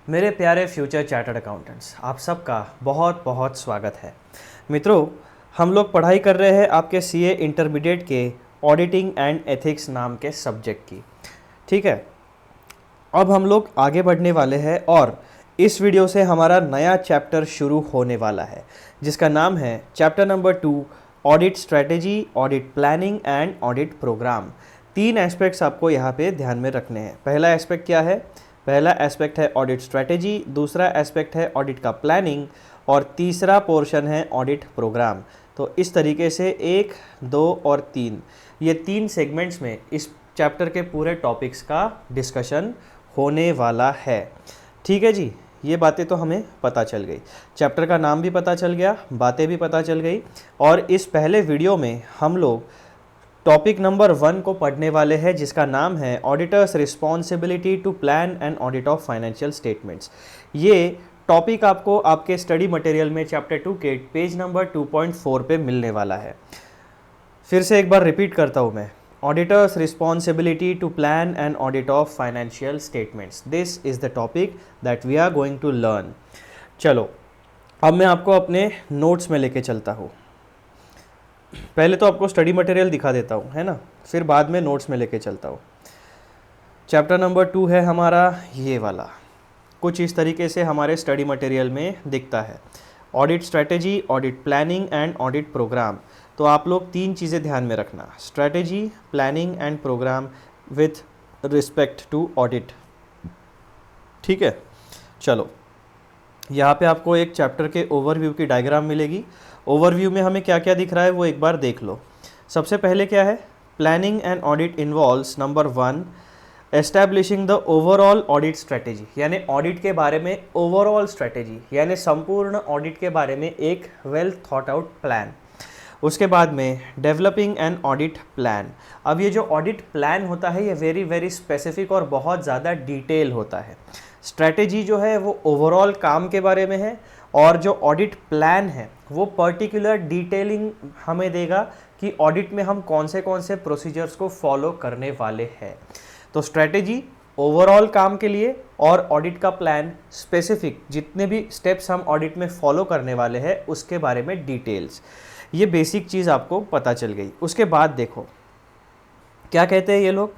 मेरे प्यारे future chartered accountants, आप सबका बहुत बहुत स्वागत है। मित्रों, हम लोग पढ़ाई कर रहे हैं आपके सीए इंटरमीडिएट के ऑडिटिंग एंड एथिक्स नाम के सब्जेक्ट की। ठीक है, अब हम लोग आगे बढ़ने वाले हैं और इस वीडियो से हमारा नया चैप्टर शुरू होने वाला है जिसका नाम है chapter number 2, audit strategy, audit planning and audit program. 3 aspects आपको यहाँ पे ध्यान में रखने हैं। पहला एस्पेक्ट क्या है? पहला एस्पेक्ट है ऑडिट स्ट्रेटेजी, दूसरा एस्पेक्ट है ऑडिट का प्लानिंग और तीसरा पोर्शन है ऑडिट प्रोग्राम। तो इस तरीके से 1, 2 और 3 ये 3 सेगमेंट्स में इस चैप्टर के पूरे टॉपिक्स का डिस्कशन होने वाला है। ठीक है जी, ये बातें तो हमें पता चल गई, चैप्टर का नाम भी पता चल गया, बातें भी पता चल गई। और इस पहले वीडियो में हम लोग टॉपिक नंबर 1 को पढ़ने वाले हैं जिसका नाम है auditors responsibility to plan and audit of financial statements. ये टॉपिक आपको आपके स्टडी मटेरियल में चैप्टर 2 के पेज नंबर 2.4 पे मिलने वाला है। फिर से एक बार रिपीट करता हूँ मैं, auditors responsibility to plan and audit of financial statements, this is the topic that we are going to learn. चलो, अब मैं आपको अपने नोट्स में लेके चलता हूँ। पहले तो आपको स्टडी मटेरियल दिखा देता हूँ, है ना, फिर बाद में नोट्स में लेके चलता हूँ। चैप्टर नंबर 2 है हमारा ये वाला, कुछ इस तरीके से हमारे स्टडी मटेरियल में दिखता है, audit strategy, audit planning and audit program. तो आप लोग 3 चीज़ें ध्यान में रखना, strategy, planning and program with respect to audit. ठीक है, चलो, यहाँ पे आपको एक चैप्टर के ओवरव्यू की डायग्राम मिलेगी। ओवरव्यू में हमें क्या क्या दिख रहा है वो एक बार देख लो। सबसे पहले क्या है, planning and audit involves number 1 establishing the overall audit strategy, यानी ऑडिट के बारे में ओवरऑल स्ट्रेटेजी, यानी संपूर्ण ऑडिट के बारे में एक वेल थॉट आउट प्लान। उसके बाद में डेवलपिंग एन ऑडिट प्लान। अब ये जो ऑडिट प्लान होता है ये वेरी वेरी स्पेसिफिक और बहुत ज़्यादा डिटेल होता है। स्ट्रैटेजी जो है वो ओवरऑल काम के बारे में है और जो ऑडिट प्लान है वो पर्टिकुलर डिटेलिंग हमें देगा कि ऑडिट में हम कौन से प्रोसीजर्स को फॉलो करने वाले हैं। तो स्ट्रैटेजी ओवरऑल काम के लिए और ऑडिट का प्लान स्पेसिफिक जितने भी स्टेप्स हम ऑडिट में फॉलो करने वाले हैं उसके बारे में डिटेल्स। ये बेसिक चीज़ आपको पता चल गई। उसके बाद देखो क्या कहते हैं ये लोग,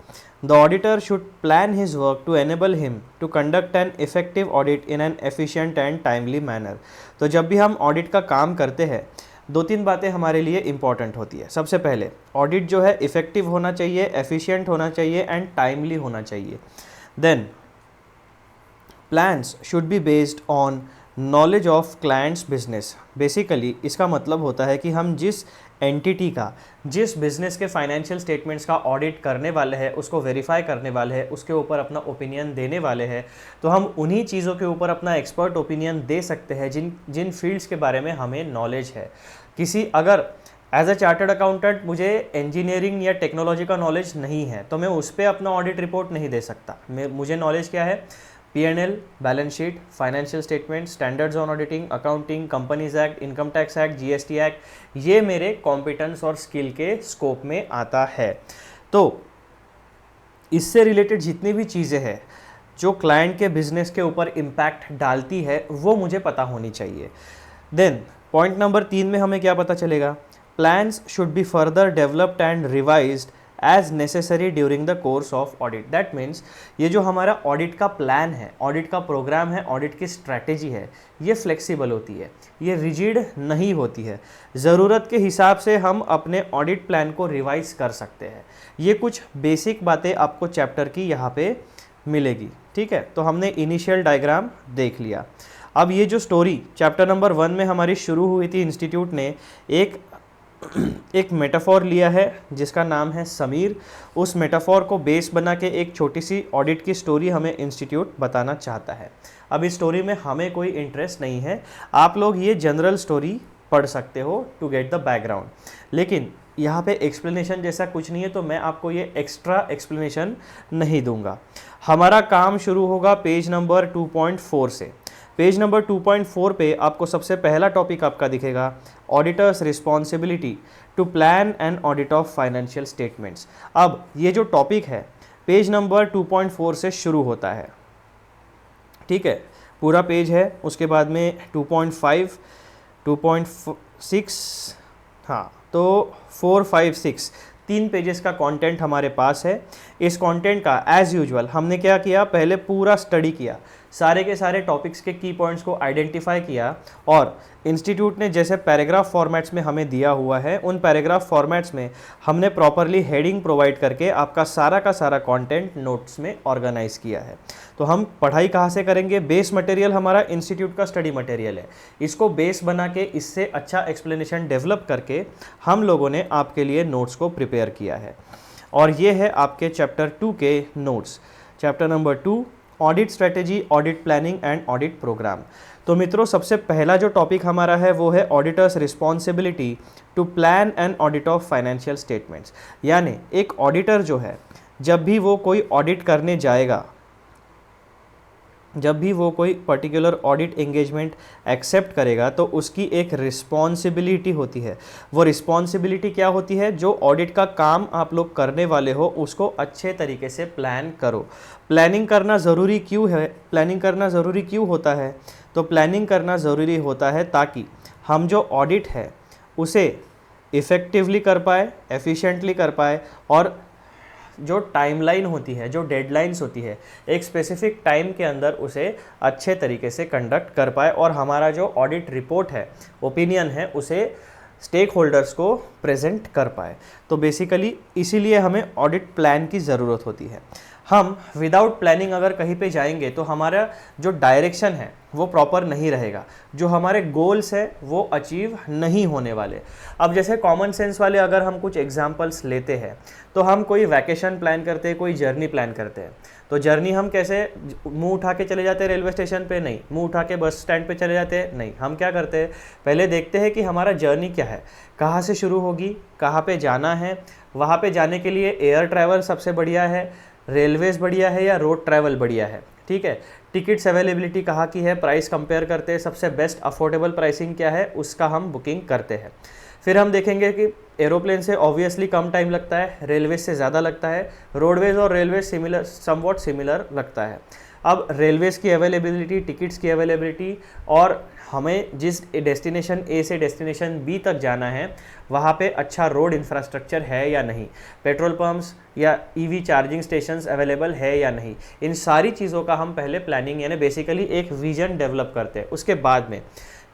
the auditor should plan his work to enable him to conduct an effective audit in an efficient and timely manner. तो जब भी हम ऑडिट का काम करते हैं 2-3 बातें हमारे लिए इंपॉर्टेंट होती है। सबसे पहले ऑडिट जो है इफेक्टिव होना चाहिए, एफिशिएंट होना चाहिए एंड टाइमली होना चाहिए। Then plans should be based on knowledge of clients business. Basically इसका मतलब होता है कि हम जिस एंटिटी का, जिस बिजनेस के फाइनेंशियल स्टेटमेंट्स का ऑडिट करने वाले हैं, उसको वेरीफाई करने वाले हैं, उसके ऊपर अपना ओपिनियन देने वाले हैं, तो हम उन्हीं चीज़ों के ऊपर अपना एक्सपर्ट ओपिनियन दे सकते हैं जिन फील्ड्स के बारे में हमें नॉलेज है। अगर एज अ चार्टर्ड अकाउंटेंट मुझे इंजीनियरिंग या टेक्नोलॉजी का नॉलेज नहीं है तो मैं उस पर अपना ऑडिट रिपोर्ट नहीं दे सकता। मुझे नॉलेज क्या है, P&L, balance sheet, financial statement, standards on auditing, accounting, companies act, income tax act, GST act, ये मेरे कॉम्पिटेंस और स्किल के स्कोप में आता है। तो इससे रिलेटेड जितनी भी चीज़ें हैं जो क्लाइंट के बिजनेस के ऊपर इम्पैक्ट डालती है वो मुझे पता होनी चाहिए। देन पॉइंट नंबर 3 में हमें क्या पता चलेगा, plans should be further developed and revised as necessary during the course of audit. That means ये जो हमारा ऑडिट का प्लान है, ऑडिट का प्रोग्राम है, ऑडिट की स्ट्रैटेजी है, ये फ्लेक्सिबल होती है, ये रिजिड नहीं होती है। ज़रूरत के हिसाब से हम अपने ऑडिट प्लान को रिवाइज कर सकते हैं। ये कुछ बेसिक बातें आपको चैप्टर की यहाँ पे मिलेगी। ठीक है, तो हमने इनिशियल डायग्राम देख लिया। अब ये जो स्टोरी चैप्टर नंबर 1 में हमारी शुरू हुई थी, इंस्टीट्यूट ने एक मेटाफॉर लिया है जिसका नाम है समीर। उस मेटाफॉर को बेस बना के एक छोटी सी ऑडिट की स्टोरी हमें इंस्टीट्यूट बताना चाहता है। अब इस स्टोरी में हमें कोई इंटरेस्ट नहीं है, आप लोग ये जनरल स्टोरी पढ़ सकते हो टू गेट द बैकग्राउंड, लेकिन यहाँ पे एक्सप्लेनेशन जैसा कुछ नहीं है तो मैं आपको ये एक्स्ट्रा एक्सप्लेनेशन नहीं दूंगा। हमारा काम शुरू होगा पेज नंबर 2.4 से। पेज नंबर 2.4 पे आपको सबसे पहला टॉपिक आपका दिखेगा, auditors responsibility to plan and audit of financial statements. अब ये जो टॉपिक है पेज नंबर 2.4 से शुरू होता है। ठीक है, पूरा पेज है। उसके बाद में 2.5, 2.6, हाँ, तो 4, 5, 6 3 पेजेस का कंटेंट हमारे पास है। इस कंटेंट का एज़ यूजुअल हमने क्या किया, पहले पूरा स्टडी किया, सारे के सारे टॉपिक्स के की पॉइंट्स को आइडेंटिफाई किया, और इंस्टीट्यूट ने जैसे पैराग्राफ फॉर्मेट्स में हमें दिया हुआ है उन पैराग्राफ फॉर्मेट्स में हमने प्रॉपरली हेडिंग प्रोवाइड करके आपका सारा का सारा कंटेंट नोट्स में ऑर्गेनाइज किया है। तो हम पढ़ाई कहाँ से करेंगे, बेस मटेरियल हमारा इंस्टीट्यूट का स्टडी मटेरियल है, इसको बेस बना के इससे अच्छा एक्सप्लेनेशन डेवलप करके हम लोगों ने आपके लिए नोट्स को प्रिपेयर किया है। और ये है आपके चैप्टर 2 के notes, chapter number 2, audit strategy, audit planning and audit program. तो मित्रों, सबसे पहला जो टॉपिक हमारा है वो है auditors responsibility to plan and audit of financial statements. यानी एक ऑडिटर जो है, जब भी वो कोई ऑडिट करने जाएगा, जब भी वो कोई पर्टिकुलर ऑडिट एंगेजमेंट एक्सेप्ट करेगा, तो उसकी एक रिस्पॉन्सिबिलिटी होती है। वो रिस्पॉन्सिबिलिटी क्या होती है, जो ऑडिट का काम आप लोग करने वाले हो उसको अच्छे तरीके से प्लान करो। प्लानिंग करना ज़रूरी क्यों है, प्लानिंग करना ज़रूरी क्यों होता है, तो प्लानिंग करना ज़रूरी होता है ताकि हम जो ऑडिट है उसे इफ़ेक्टिवली कर पाए, एफिशिएंटली कर पाए, और जो टाइमलाइन होती है, जो डेडलाइंस होती है, एक स्पेसिफिक टाइम के अंदर उसे अच्छे तरीके से कंडक्ट कर पाए, और हमारा जो ऑडिट रिपोर्ट है, ओपिनियन है, उसे स्टेक होल्डर्स को प्रेजेंट कर पाए। तो बेसिकली इसीलिए हमें ऑडिट प्लान की ज़रूरत होती है। हम विदाउट प्लानिंग अगर कहीं पे जाएंगे तो हमारा जो डायरेक्शन है वो प्रॉपर नहीं रहेगा, जो हमारे गोल्स है वो अचीव नहीं होने वाले। अब जैसे कॉमन सेंस वाले अगर हम कुछ एग्जांपल्स लेते हैं, तो हम कोई वैकेशन प्लान करते हैं, कोई जर्नी प्लान करते हैं, तो जर्नी हम कैसे, मुंह उठा के चले जाते हैं रेलवे स्टेशन पे? नहीं। मुंह उठा के बस स्टैंड पे चले जाते हैं? नहीं। हम क्या करते हैं, पहले देखते हैं कि हमारा जर्नी क्या है, कहाँ से शुरू होगी, कहाँ पे जाना है, वहाँ पे जाने के लिए एयर ट्रैवल सबसे बढ़िया है, रेलवेज़ बढ़िया है, या रोड ट्रैवल बढ़िया है। ठीक है, टिकट्स अवेलेबिलिटी कहाँ की है, प्राइस कंपेयर करते हैं, सबसे बेस्ट अफोर्डेबल प्राइसिंग क्या है, उसका हम बुकिंग करते हैं। फिर हम देखेंगे कि एरोप्लेन से ऑब्वियसली कम टाइम लगता है, रेलवेज से ज़्यादा लगता है, रोडवेज और रेलवेज सिमिलर, समवॉट सिमिलर लगता है। अब रेलवेज़ की अवेलेबिलिटी, टिकट्स की अवेलेबिलिटी, और हमें जिस डेस्टिनेशन ए से डेस्टिनेशन बी तक जाना है वहाँ पे अच्छा रोड इंफ्रास्ट्रक्चर है या नहीं, पेट्रोल पंप्स या ईवी चार्जिंग स्टेशंस अवेलेबल है या नहीं, इन सारी चीज़ों का हम पहले प्लानिंग यानी बेसिकली एक विजन डेवलप करते हैं। उसके बाद में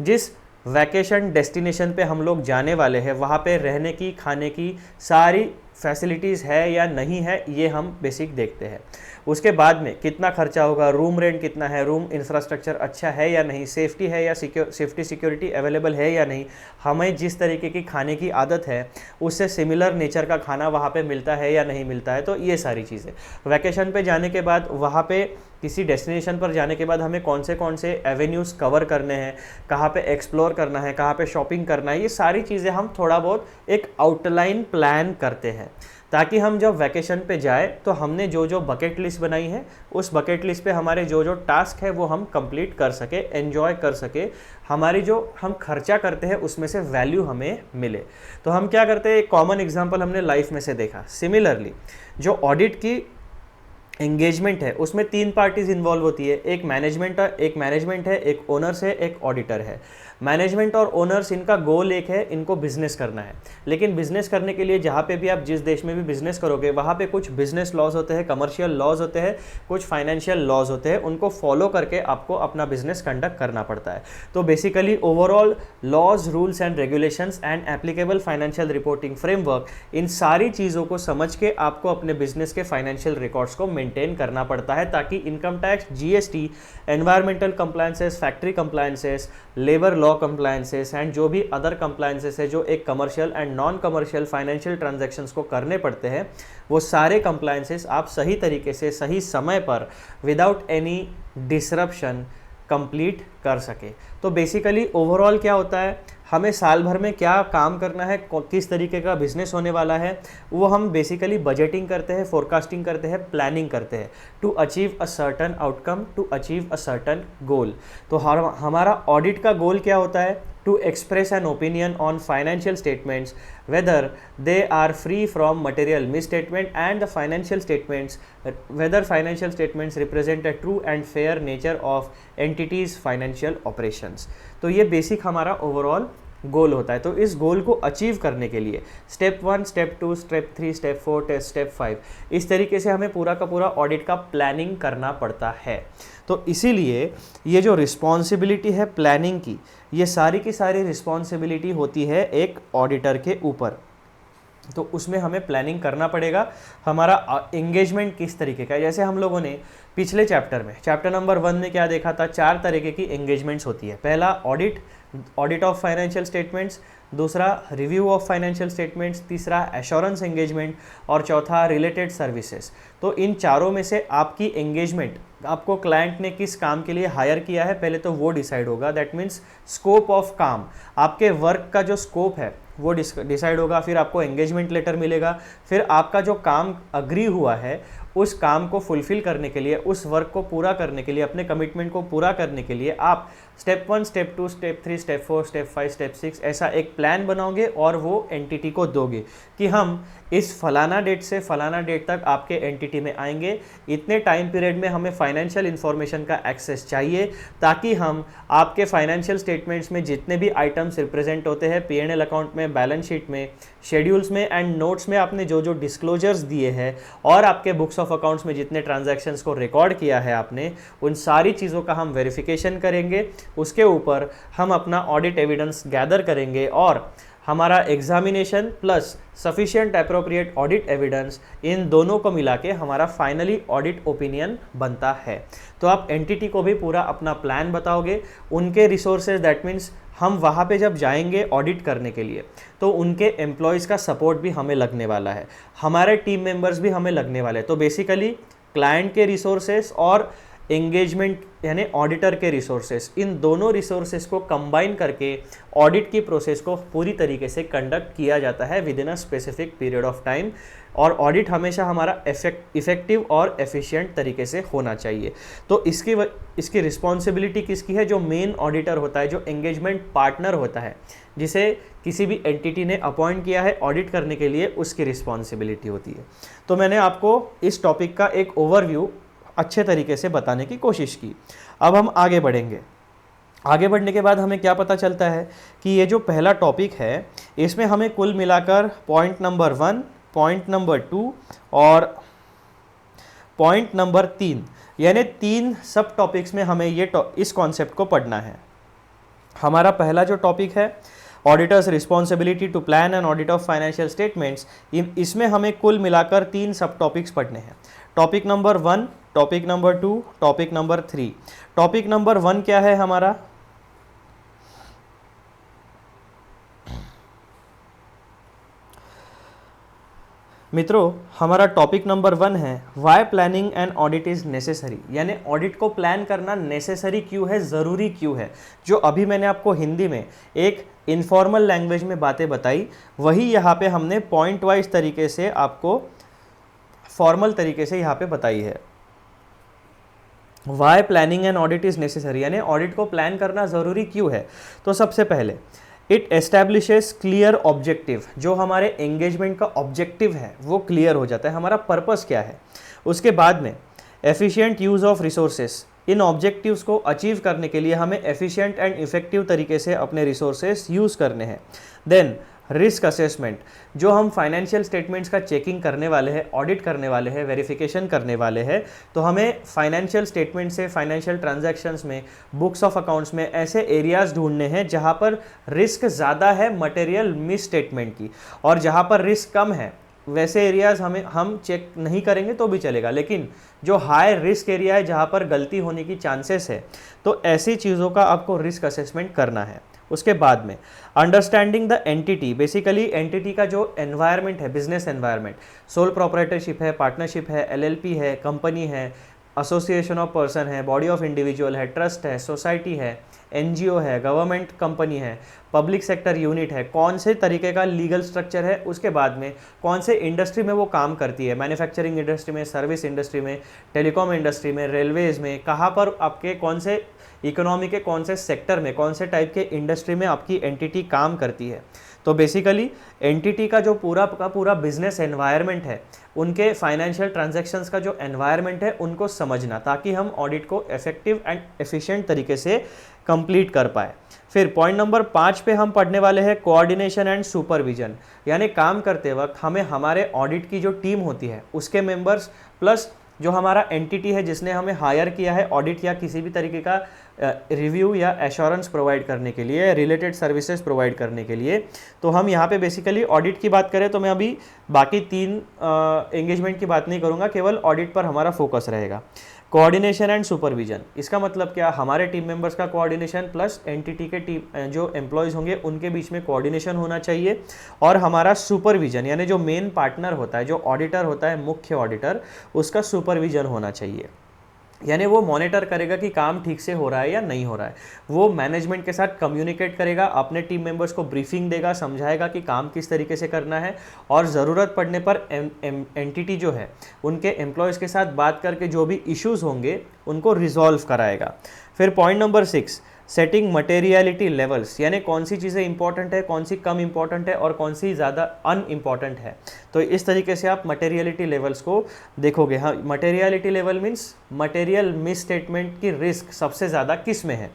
जिस वैकेशन डेस्टिनेशन पे हम लोग जाने वाले हैं वहाँ पे रहने की, खाने की सारी फैसिलिटीज़ है या नहीं है, ये हम बेसिक देखते हैं। उसके बाद में कितना खर्चा होगा, रूम रेंट कितना है, रूम इंफ्रास्ट्रक्चर अच्छा है या नहीं, सेफ्टी है या सेफ्टी सिक्योरिटी अवेलेबल है या नहीं, हमें जिस तरीके की खाने की आदत है उससे सिमिलर नेचर का खाना वहाँ पे मिलता है या नहीं मिलता है। तो ये सारी चीज़ें वैकेशन पे जाने के बाद, वहाँ पे किसी डेस्टिनेशन पर जाने के बाद हमें कौन से एवेन्यूज़ कवर करने हैं, कहाँ पे एक्सप्लोर करना है, कहाँ पे शॉपिंग करना है, ये सारी चीज़ें हम थोड़ा बहुत एक आउटलाइन प्लान करते हैं, ताकि हम जब वैकेशन पे जाए तो हमने जो जो बकेट लिस्ट बनाई है उस बकेट लिस्ट पे हमारे जो जो टास्क है वो हम कंप्लीट कर सके, एंजॉय कर सके, हमारी जो हम खर्चा करते हैं उसमें से वैल्यू हमें मिले। तो हम क्या करते हैं, एक कॉमन एग्जांपल हमने लाइफ में से देखा। सिमिलरली जो ऑडिट की एंगेजमेंट है उसमें 3 पार्टीज इन्वॉल्व होती है, एक मैनेजमेंट है, एक ओनर्स है, एक ऑडिटर है। मैनेजमेंट और ओनर्स, इनका गोल एक है, इनको बिजनेस करना है। लेकिन बिजनेस करने के लिए जहाँ पे भी आप जिस देश में भी बिजनेस करोगे वहाँ पे कुछ बिजनेस लॉज होते हैं, कमर्शियल लॉज होते हैं, कुछ फाइनेंशियल लॉज होते हैं, उनको फॉलो करके आपको अपना बिजनेस कंडक्ट करना पड़ता है। तो basically overall laws, rules and regulations and applicable financial reporting framework, इन सारी चीज़ों को समझ के आपको अपने बिजनेस के फाइनेंशियल रिकॉर्ड्स को मेंटेन करना पड़ता है, ताकि income tax, GST, environmental compliances, factory compliances, labour law compliances and जो भी अदर कंप्लायंसेस है जो एक commercial and non commercial financial transactions को करने पड़ते हैं, वो सारे कंप्लायंसेस आप सही तरीके से, सही समय पर, विदाउट एनी डिसरप्शन कंप्लीट कर सके। तो बेसिकली ओवरऑल क्या होता है, हमें साल भर में क्या काम करना है, किस तरीके का बिजनेस होने वाला है, वो हम बेसिकली बजटिंग करते हैं, फोरकास्टिंग करते हैं, प्लानिंग करते हैं to achieve a certain outcome, to achieve a certain goal. तो हमारा ऑडिट का गोल क्या होता है, to express an opinion on financial statements whether they are free from material misstatement and the financial statements whether financial statements represent a true and fair nature of entities financial operations। तो ये basic हमारा overall गोल होता है। तो इस गोल को achieve करने के लिए step 1, step 2, step 3, step 4, step 5 इस तरीके से हमें पूरा का पूरा ऑडिट का प्लानिंग करना पड़ता है। तो इसीलिए ये जो रिस्पॉन्सिबिलिटी है प्लानिंग की, ये सारी की सारी रिस्पॉन्सिबिलिटी होती है एक ऑडिटर के ऊपर। तो उसमें हमें प्लानिंग करना पड़ेगा। हमारा एंगेजमेंट किस तरीके का है, जैसे हम लोगों ने पिछले चैप्टर में चैप्टर नंबर 1 में क्या देखा था, 4 तरीके की एंगेजमेंट्स होती है। पहला ऑडिट ऑफ फाइनेंशियल स्टेटमेंट्स, दूसरा रिव्यू ऑफ फाइनेंशियल स्टेटमेंट्स, तीसरा एश्योरेंस एंगेजमेंट और चौथा रिलेटेड सर्विसेज। तो इन चारों में से आपकी एंगेजमेंट, आपको क्लाइंट ने किस काम के लिए हायर किया है पहले तो वो डिसाइड होगा। दैट मीन्स स्कोप ऑफ काम, आपके वर्क का जो स्कोप है वो डिसाइड होगा। फिर आपको एंगेजमेंट लेटर मिलेगा। फिर आपका जो काम अग्री हुआ है उस काम को फुलफिल करने के लिए, उस वर्क को पूरा करने के लिए, अपने कमिटमेंट को पूरा करने के लिए आप step 1, step 2, step 3, step 4, step 5, step 6 ऐसा एक प्लान बनाओगे और वो एंटिटी को दोगे कि हम इस फलाना डेट से फलाना डेट तक आपके एंटिटी में आएंगे, इतने टाइम पीरियड में हमें फाइनेंशियल इन्फॉर्मेशन का एक्सेस चाहिए ताकि हम आपके फाइनेंशियल स्टेटमेंट्स में जितने भी आइटम्स रिप्रेजेंट होते हैं P&L अकाउंट में, बैलेंस शीट में, शेड्यूल्स में एंड नोट्स में आपने जो जो डिस्क्लोजर्स दिए हैं और आपके बुक्स ऑफ अकाउंट्स में जितने ट्रांजैक्शंस को रिकॉर्ड किया है आपने, उन सारी चीज़ों का हम वेरिफिकेशन करेंगे। उसके ऊपर हम अपना ऑडिट एविडेंस गैदर करेंगे और हमारा examination plus sufficient appropriate audit evidence, इन दोनों को मिला के हमारा फाइनली ऑडिट ओपिनियन बनता है। तो आप एंटिटी को भी पूरा अपना प्लान बताओगे, उनके रिसोर्सेज, दैट मीन्स हम वहाँ पे जब जाएंगे ऑडिट करने के लिए तो उनके एम्प्लॉयज़ का सपोर्ट भी हमें लगने वाला है, हमारे टीम मेंबर्स भी हमें लगने वाले हैं। तो बेसिकली क्लाइंट के रिसोर्सेज और एंगेजमेंट यानी ऑडिटर के रिसोर्सेज, इन दोनों रिसोर्सेज को कंबाइन करके ऑडिट की प्रोसेस को पूरी तरीके से कंडक्ट किया जाता है with in a specific period of time. और ऑडिट हमेशा हमारा इफेक्टिव और एफिशिएंट तरीके से होना चाहिए। तो इसकी रिस्पॉन्सिबिलिटी किसकी है, जो मेन ऑडिटर होता है, जो एंगेजमेंट पार्टनर होता है, जिसे किसी भी एंटिटी ने अपॉइंट किया है ऑडिट करने के लिए, उसकी रिस्पॉन्सिबिलिटी होती है। तो मैंने आपको इस टॉपिक का एक ओवरव्यू अच्छे तरीके से बताने की कोशिश की। अब हम आगे बढ़ेंगे। आगे बढ़ने के बाद हमें क्या पता चलता है कि ये जो पहला टॉपिक है इसमें हमें कुल मिलाकर पॉइंट नंबर 1, पॉइंट नंबर 2 और पॉइंट नंबर 3 यानी 3 सब टॉपिक्स में हमें इस कॉन्सेप्ट को पढ़ना है। हमारा पहला जो टॉपिक है auditors responsibility to plan and audit of financial statements, इसमें हमें कुल मिलाकर 3 सब टॉपिक्स पढ़ने हैं। Topic number 1, topic number 2, topic number 3। Topic number 1 क्या है हमारा, मित्रों हमारा टॉपिक नंबर 1 है why planning and audit is necessary, यानी ऑडिट को प्लान करना नेसेसरी क्यों है, ज़रूरी क्यों है। जो अभी मैंने आपको हिंदी में एक इनफॉर्मल लैंग्वेज में बातें बताई, वही यहाँ पे हमने पॉइंट वाइज तरीके से आपको फॉर्मल तरीके से यहाँ पे बताई है। Why planning and audit is necessary, यानी ऑडिट को प्लान करना ज़रूरी क्यों है। तो सबसे पहले इट एस्टैब्लिशेस क्लियर ऑब्जेक्टिव, जो हमारे एंगेजमेंट का ऑब्जेक्टिव है वो क्लियर हो जाता है, हमारा पर्पस क्या है। उसके बाद में efficient use of resources, in objectives को अचीव करने के लिए हमें एफिशिएंट एंड इफेक्टिव तरीके से अपने रिसोर्सेस यूज़ करने हैं। देन रिस्क असेसमेंट, जो हम फाइनेंशियल स्टेटमेंट्स का चेकिंग करने वाले हैं, ऑडिट करने वाले हैं, वेरिफिकेशन करने वाले हैं, तो हमें फाइनेंशियल स्टेटमेंट से, फाइनेंशियल ट्रांजैक्शंस में, बुक्स ऑफ अकाउंट्स में ऐसे एरियाज़ ढूंढने हैं जहां पर रिस्क ज़्यादा है मटेरियल मिस स्टेटमेंट की, और जहां पर रिस्क कम है वैसे एरियाज़ हम चेक नहीं करेंगे तो भी चलेगा। लेकिन जो हाई रिस्क एरिया है जहाँ पर गलती होने की चांसेस है, तो ऐसी चीज़ों का आपको रिस्क असेसमेंट करना है। उसके बाद में understanding the entity, basically entity का जो एनवायरनमेंट है, बिजनेस एनवायरनमेंट, सोल प्रोप्राइटरशिप है, पार्टनरशिप है, LLP है, कंपनी है, एसोसिएशन ऑफ पर्सन है, बॉडी ऑफ इंडिविजुअल है, ट्रस्ट है, सोसाइटी है, एनजीओ है, गवर्नमेंट कंपनी है, पब्लिक सेक्टर यूनिट है, कौन से तरीके का लीगल स्ट्रक्चर है, उसके बाद में कौन से इंडस्ट्री में वो काम करती है, मैन्युफैक्चरिंग इंडस्ट्री में, सर्विस इंडस्ट्री में, टेलीकॉम इंडस्ट्री में, रेलवेज़ में, कहाँ पर आपके कौन से इकोनॉमी के कौन से सेक्टर में, कौन से टाइप के इंडस्ट्री में आपकी एंटिटी काम करती है। तो बेसिकली एंटिटी का जो पूरा बिजनेस एनवायरनमेंट है, उनके फाइनेंशियल ट्रांजैक्शंस का जो एनवायरनमेंट है उनको समझना, ताकि हम ऑडिट को इफेक्टिव एंड एफिशिएंट तरीके से कंप्लीट कर पाए। फिर पॉइंट नंबर 5 पे हम पढ़ने वाले हैं कोऑर्डिनेशन एंड सुपरविजन, यानी काम करते वक्त हमें हमारे ऑडिट की जो टीम होती है उसके मेंबर्स प्लस जो हमारा एंटिटी है जिसने हमें हायर किया है ऑडिट या किसी भी तरीके का रिव्यू या एश्योरेंस प्रोवाइड करने के लिए, रिलेटेड सर्विसेज प्रोवाइड करने के लिए। तो हम यहाँ पे बेसिकली ऑडिट की बात करें तो मैं अभी बाकी 3 एंगेजमेंट की बात नहीं करूँगा, केवल ऑडिट पर हमारा फोकस रहेगा। कोऑर्डिनेशन एंड सुपरविजन, इसका मतलब क्या, हमारे टीम मेंबर्स का कोऑर्डिनेशन प्लस एंटिटी के टीम जो एम्प्लॉयज़ होंगे उनके बीच में कोऑर्डिनेशन होना चाहिए, और हमारा सुपरविजन यानी जो मेन पार्टनर होता है, जो ऑडिटर होता है, मुख्य ऑडिटर, उसका सुपरविजन होना चाहिए। यानी वो मॉनिटर करेगा कि काम ठीक से हो रहा है या नहीं हो रहा है, वो मैनेजमेंट के साथ कम्युनिकेट करेगा, अपने टीम मेंबर्स को ब्रीफिंग देगा, समझाएगा कि काम किस तरीके से करना है, और ज़रूरत पड़ने पर एंटिटी जो है उनके एम्प्लॉयज़ के साथ बात करके जो भी इश्यूज़ होंगे उनको रिजॉल्व कराएगा। फिर point number 6, setting materiality levels, यानी कौन सी चीज़ें इंपॉर्टेंट है, कौन सी कम इंपॉर्टेंट है और कौन सी ज़्यादा अनइम्पॉर्टेंट है। तो इस तरीके से आप मटेरियलिटी लेवल्स को देखोगे। हाँ, materiality level means material miss statement की रिस्क सबसे ज़्यादा किस में है,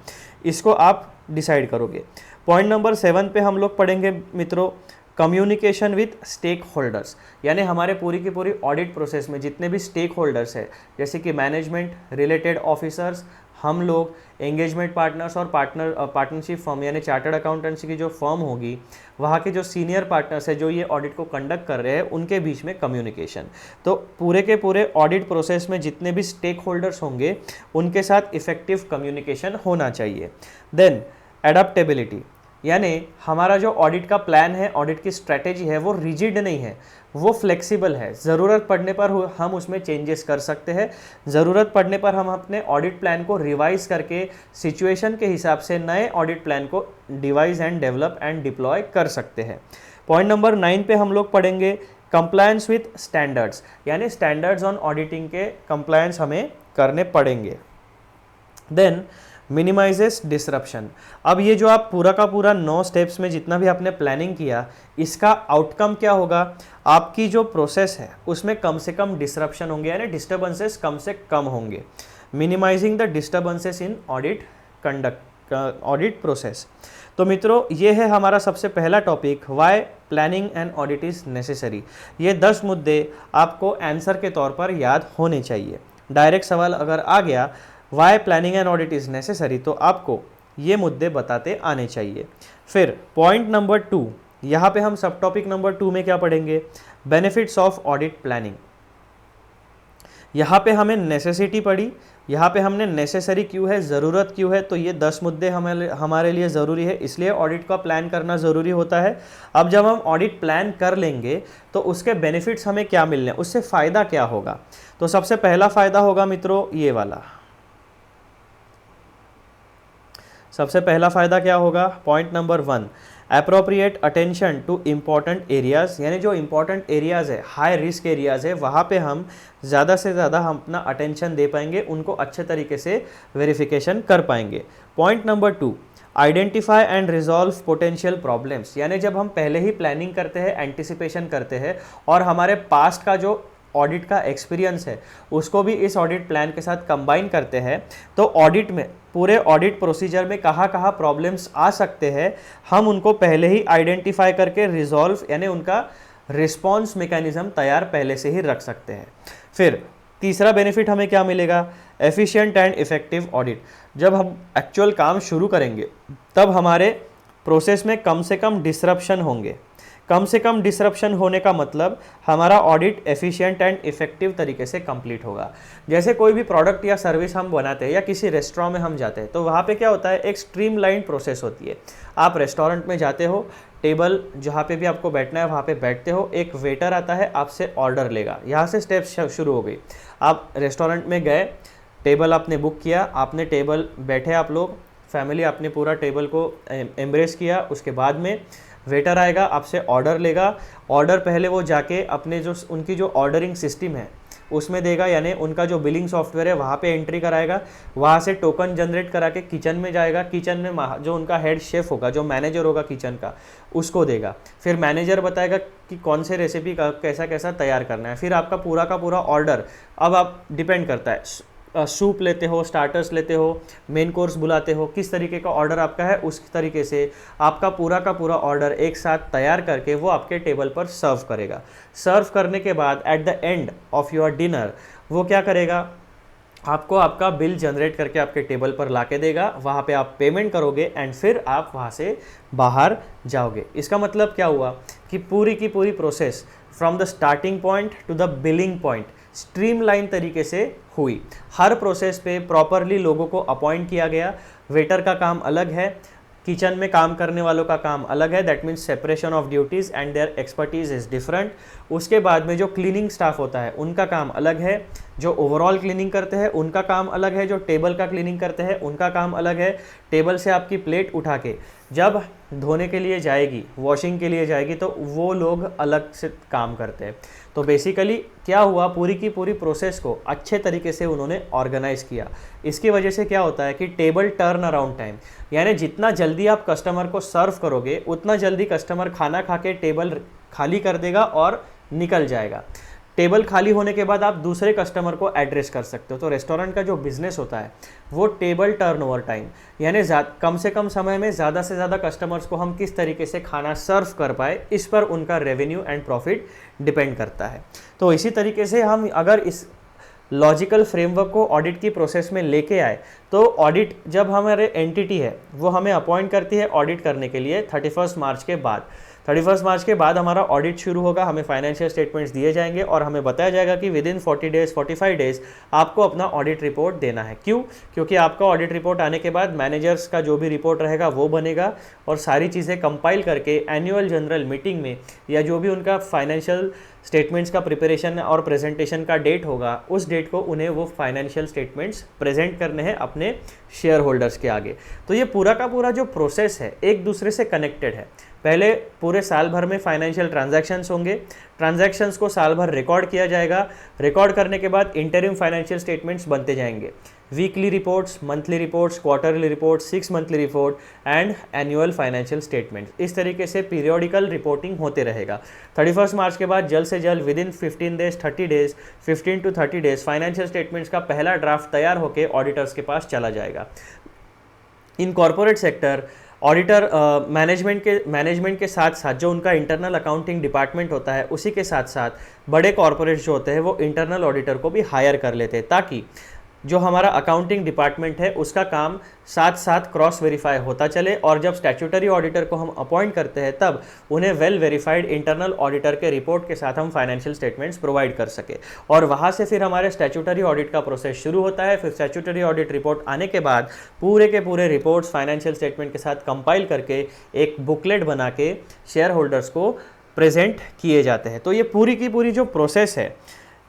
इसको आप डिसाइड करोगे। पॉइंट नंबर 7 पे हम लोग पढ़ेंगे मित्रों कम्युनिकेशन विथ स्टेक होल्डर्स, यानी हमारे पूरी की पूरी ऑडिट प्रोसेस में जितने भी स्टेक होल्डर्स है, जैसे कि मैनेजमेंट, रिलेटेड ऑफिसर्स, हम लोग, एंगेजमेंट पार्टनर्स और पार्टनरशिप फर्म यानी चार्टर्ड अकाउंटेंसी की जो फर्म होगी, वहाँ के जो सीनियर पार्टनर्स है जो ये ऑडिट को कंडक्ट कर रहे हैं, उनके बीच में कम्युनिकेशन। तो पूरे के पूरे ऑडिट प्रोसेस में जितने भी स्टेक होल्डर्स होंगे उनके साथ इफेक्टिव कम्युनिकेशन होना चाहिए। देन एडाप्टेबिलिटी, यानी हमारा जो ऑडिट का प्लान है, ऑडिट की स्ट्रैटेजी है, वो रिजिड नहीं है, वो फ्लेक्सिबल है। ज़रूरत पड़ने पर हम उसमें चेंजेस कर सकते हैं, ज़रूरत पड़ने पर हम अपने ऑडिट प्लान को रिवाइज करके सिचुएशन के हिसाब से नए ऑडिट प्लान को device and develop and deploy कर सकते हैं। पॉइंट नंबर 9 पे हम लोग पढ़ेंगे कंप्लायंस विथ स्टैंडर्ड्स, यानी स्टैंडर्ड्स ऑन ऑडिटिंग के कंप्लायंस हमें करने पड़ेंगे। देन मिनिमाइजेस डिसरप्शन, अब ये जो आप पूरा का पूरा 9 स्टेप्स में जितना भी आपने प्लानिंग किया, इसका आउटकम क्या होगा, आपकी जो प्रोसेस है उसमें कम से कम डिसरप्शन होंगे, यानी डिस्टर्बेंसेस कम से कम होंगे। Minimizing the disturbances in audit process. तो मित्रों ये है हमारा सबसे पहला topic, why planning and audit is necessary. ये 10 मुद्दे आपको आंसर के तौर पर याद होने चाहिए। डायरेक्ट सवाल अगर आ गया why planning and audit is necessary, तो आपको ये मुद्दे बताते आने चाहिए। फिर पॉइंट नंबर 2, यहाँ पे हम सब टॉपिक नंबर 2 में क्या पढ़ेंगे, बेनिफिट्स ऑफ ऑडिट प्लानिंग। यहाँ पे हमें नेसेसिटी पढ़ी, यहाँ पे हमने नेसेसरी क्यों है, ज़रूरत क्यों है, तो ये 10 मुद्दे हमारे लिए ज़रूरी है, इसलिए ऑडिट का प्लान करना ज़रूरी होता है। अब जब हम ऑडिट प्लान कर लेंगे तो उसके बेनिफिट्स हमें क्या मिलने, उससे फ़ायदा क्या होगा। तो सबसे पहला फ़ायदा होगा मित्रों ये वाला, सबसे पहला फ़ायदा क्या होगा, point number 1, appropriate attention to important areas, यानी जो इम्पॉर्टेंट एरियाज़ है, हाई रिस्क एरियाज़ है, वहाँ पे हम ज़्यादा से ज़्यादा हम अपना अटेंशन दे पाएंगे, उनको अच्छे तरीके से वेरिफिकेशन कर पाएंगे। Point number 2, identify and resolve potential problems, यानी जब हम पहले ही प्लानिंग करते हैं, एंटिसिपेशन करते हैं और हमारे पास्ट का जो ऑडिट का एक्सपीरियंस है उसको भी इस ऑडिट प्लान के साथ कंबाइन करते हैं, तो ऑडिट में पूरे ऑडिट प्रोसीजर में कहाँ कहाँ प्रॉब्लम्स आ सकते हैं हम उनको पहले ही आइडेंटिफाई करके रिजॉल्व यानी उनका रिस्पॉन्स मैकेनिज्म तैयार पहले से ही रख सकते हैं। फिर तीसरा बेनिफिट हमें क्या मिलेगा, एफिशिएंट एंड इफेक्टिव ऑडिट। जब हम एक्चुअल काम शुरू करेंगे तब हमारे प्रोसेस में कम से कम डिसरप्शन होंगे। कम से कम डिसरप्शन होने का मतलब हमारा ऑडिट एफिशिएंट एंड इफेक्टिव तरीके से कंप्लीट होगा। जैसे कोई भी प्रोडक्ट या सर्विस हम बनाते हैं या किसी रेस्टोरेंट में हम जाते हैं तो वहाँ पे क्या होता है, एक स्ट्रीमलाइन प्रोसेस होती है। आप रेस्टोरेंट में जाते हो, टेबल जहाँ पे भी आपको बैठना है वहाँ पे बैठते हो, एक वेटर आता है आपसे ऑर्डर लेगा, यहाँ से स्टेप्स शुरू हो गई। आप रेस्टोरेंट में गए, टेबल आपने बुक किया, आपने टेबल बैठे आप लोग फैमिली, आपने पूरा टेबल को एम्ब्रेस किया, उसके बाद में वेटर आएगा, आपसे ऑर्डर लेगा। ऑर्डर पहले वो जाके अपने जो उनकी जो ऑर्डरिंग सिस्टम है उसमें देगा, यानी उनका जो बिलिंग सॉफ्टवेयर है वहाँ पे एंट्री कराएगा, वहाँ से टोकन जनरेट करा के किचन में जाएगा, किचन में जो उनका हेड शेफ़ होगा, जो मैनेजर होगा किचन का, उसको देगा। फिर मैनेजर बताएगा कि कौन से रेसिपी का कैसा कैसा तैयार करना है। फिर आपका पूरा का पूरा ऑर्डर, अब आप डिपेंड करता है सूप लेते हो, स्टार्टर्स लेते हो, मेन कोर्स बुलाते हो, किस तरीके का ऑर्डर आपका है उस तरीके से आपका पूरा का पूरा ऑर्डर एक साथ तैयार करके वो आपके टेबल पर सर्व करेगा। सर्व करने के बाद at the end of your dinner वो क्या करेगा, आपको आपका बिल जनरेट करके आपके टेबल पर ला के देगा, वहाँ पे आप पेमेंट करोगे एंड फिर आप वहाँ से बाहर जाओगे। इसका मतलब क्या हुआ कि पूरी की पूरी process from the starting point two the billing point streamline तरीके से हुई। हर प्रोसेस पे प्रॉपरली लोगों को अपॉइंट किया गया। वेटर का काम अलग है, किचन में काम करने वालों का काम अलग है, that means separation of duties and their expertise is different. उसके बाद में जो क्लीनिंग स्टाफ होता है उनका काम अलग है, जो ओवरऑल क्लीनिंग करते हैं उनका काम अलग है, जो टेबल का क्लीनिंग करते हैं उनका काम अलग है। टेबल से आपकी प्लेट उठा के जब धोने के लिए जाएगी, वॉशिंग के लिए जाएगी, तो वो लोग अलग से काम करते हैं। तो बेसिकली क्या हुआ, पूरी की पूरी प्रोसेस को अच्छे तरीके से उन्होंने ऑर्गेनाइज किया। इसकी वजह से क्या होता है कि टेबल टर्न अराउंड टाइम, यानी जितना जल्दी आप कस्टमर को सर्व करोगे उतना जल्दी कस्टमर खाना खा के टेबल खाली कर देगा और निकल जाएगा। टेबल खाली होने के बाद आप दूसरे कस्टमर को एड्रेस कर सकते हो। तो रेस्टोरेंट का जो बिजनेस होता है वो टेबल टर्नओवर टाइम, यानी कम से कम समय में ज़्यादा से ज़्यादा कस्टमर्स को हम किस तरीके से खाना सर्व कर पाए, इस पर उनका रेवेन्यू एंड प्रॉफिट डिपेंड करता है। तो इसी तरीके से हम अगर इस लॉजिकल फ्रेमवर्क को ऑडिट की प्रोसेस में लेके आए, तो ऑडिट जब हमारे एंटिटी है वो हमें अपॉइंट करती है ऑडिट करने के लिए 31 मार्च के बाद। 31 मार्च के बाद हमारा ऑडिट शुरू होगा, हमें फाइनेंशियल स्टेटमेंट्स दिए जाएंगे और हमें बताया जाएगा कि विद इन 40 डेज 45 डेज आपको अपना ऑडिट रिपोर्ट देना है। क्यों? क्योंकि आपका ऑडिट रिपोर्ट आने के बाद मैनेजर्स का जो भी रिपोर्ट रहेगा वो बनेगा और सारी चीज़ें कंपाइल करके एनुअल जनरल मीटिंग में या जो भी उनका फाइनेंशियल स्टेटमेंट्स का प्रिपरेशन और प्रेजेंटेशन का डेट होगा, उस डेट को उन्हें वो फाइनेंशियल स्टेटमेंट्स प्रेजेंट करने हैं अपने शेयर होल्डर्स के आगे। तो ये पूरा का पूरा जो प्रोसेस है एक दूसरे से कनेक्टेड है। पहले पूरे साल भर में फाइनेंशियल ट्रांजैक्शंस होंगे, ट्रांजैक्शंस को साल भर रिकॉर्ड किया जाएगा, रिकॉर्ड करने के बाद इंटरिम फाइनेंशियल स्टेटमेंट्स बनते जाएंगे, weekly reports, monthly reports, quarterly reports, 6 monthly report and annual financial statements. इस तरीके से पीरियोडिकल रिपोर्टिंग होते रहेगा। 31 मार्च के बाद जल्द से जल्द with in 15 days 30 days 15 to 30 days financial statements का पहला ड्राफ्ट तैयार होकर ऑडिटर्स के पास चला जाएगा। In corporate sector auditor management के साथ साथ जो उनका इंटरनल अकाउंटिंग डिपार्टमेंट होता है उसी के साथ साथ बड़े कॉर्पोरेट जो होते हैं वो इंटरनल ऑडिटर को भी हायर कर लेते हैं, ताकि जो हमारा अकाउंटिंग डिपार्टमेंट है उसका काम साथ साथ क्रॉस वेरीफाई होता चले और जब स्टैट्यूटरी ऑडिटर को हम अपॉइंट करते हैं तब उन्हें वेल वेरीफाइड इंटरनल ऑडिटर के रिपोर्ट के साथ हम फाइनेंशियल स्टेटमेंट्स प्रोवाइड कर सके। और वहाँ से फिर हमारे स्टैट्यूटरी ऑडिट का प्रोसेस शुरू होता है। फिर स्टैट्यूटरी ऑडिट रिपोर्ट आने के बाद पूरे के पूरे रिपोर्ट्स फाइनेंशियल स्टेटमेंट के साथ कंपाइल करके एक बुकलेट बना के शेयर होल्डर्स को प्रेजेंट किए जाते हैं। तो ये पूरी की पूरी जो प्रोसेस है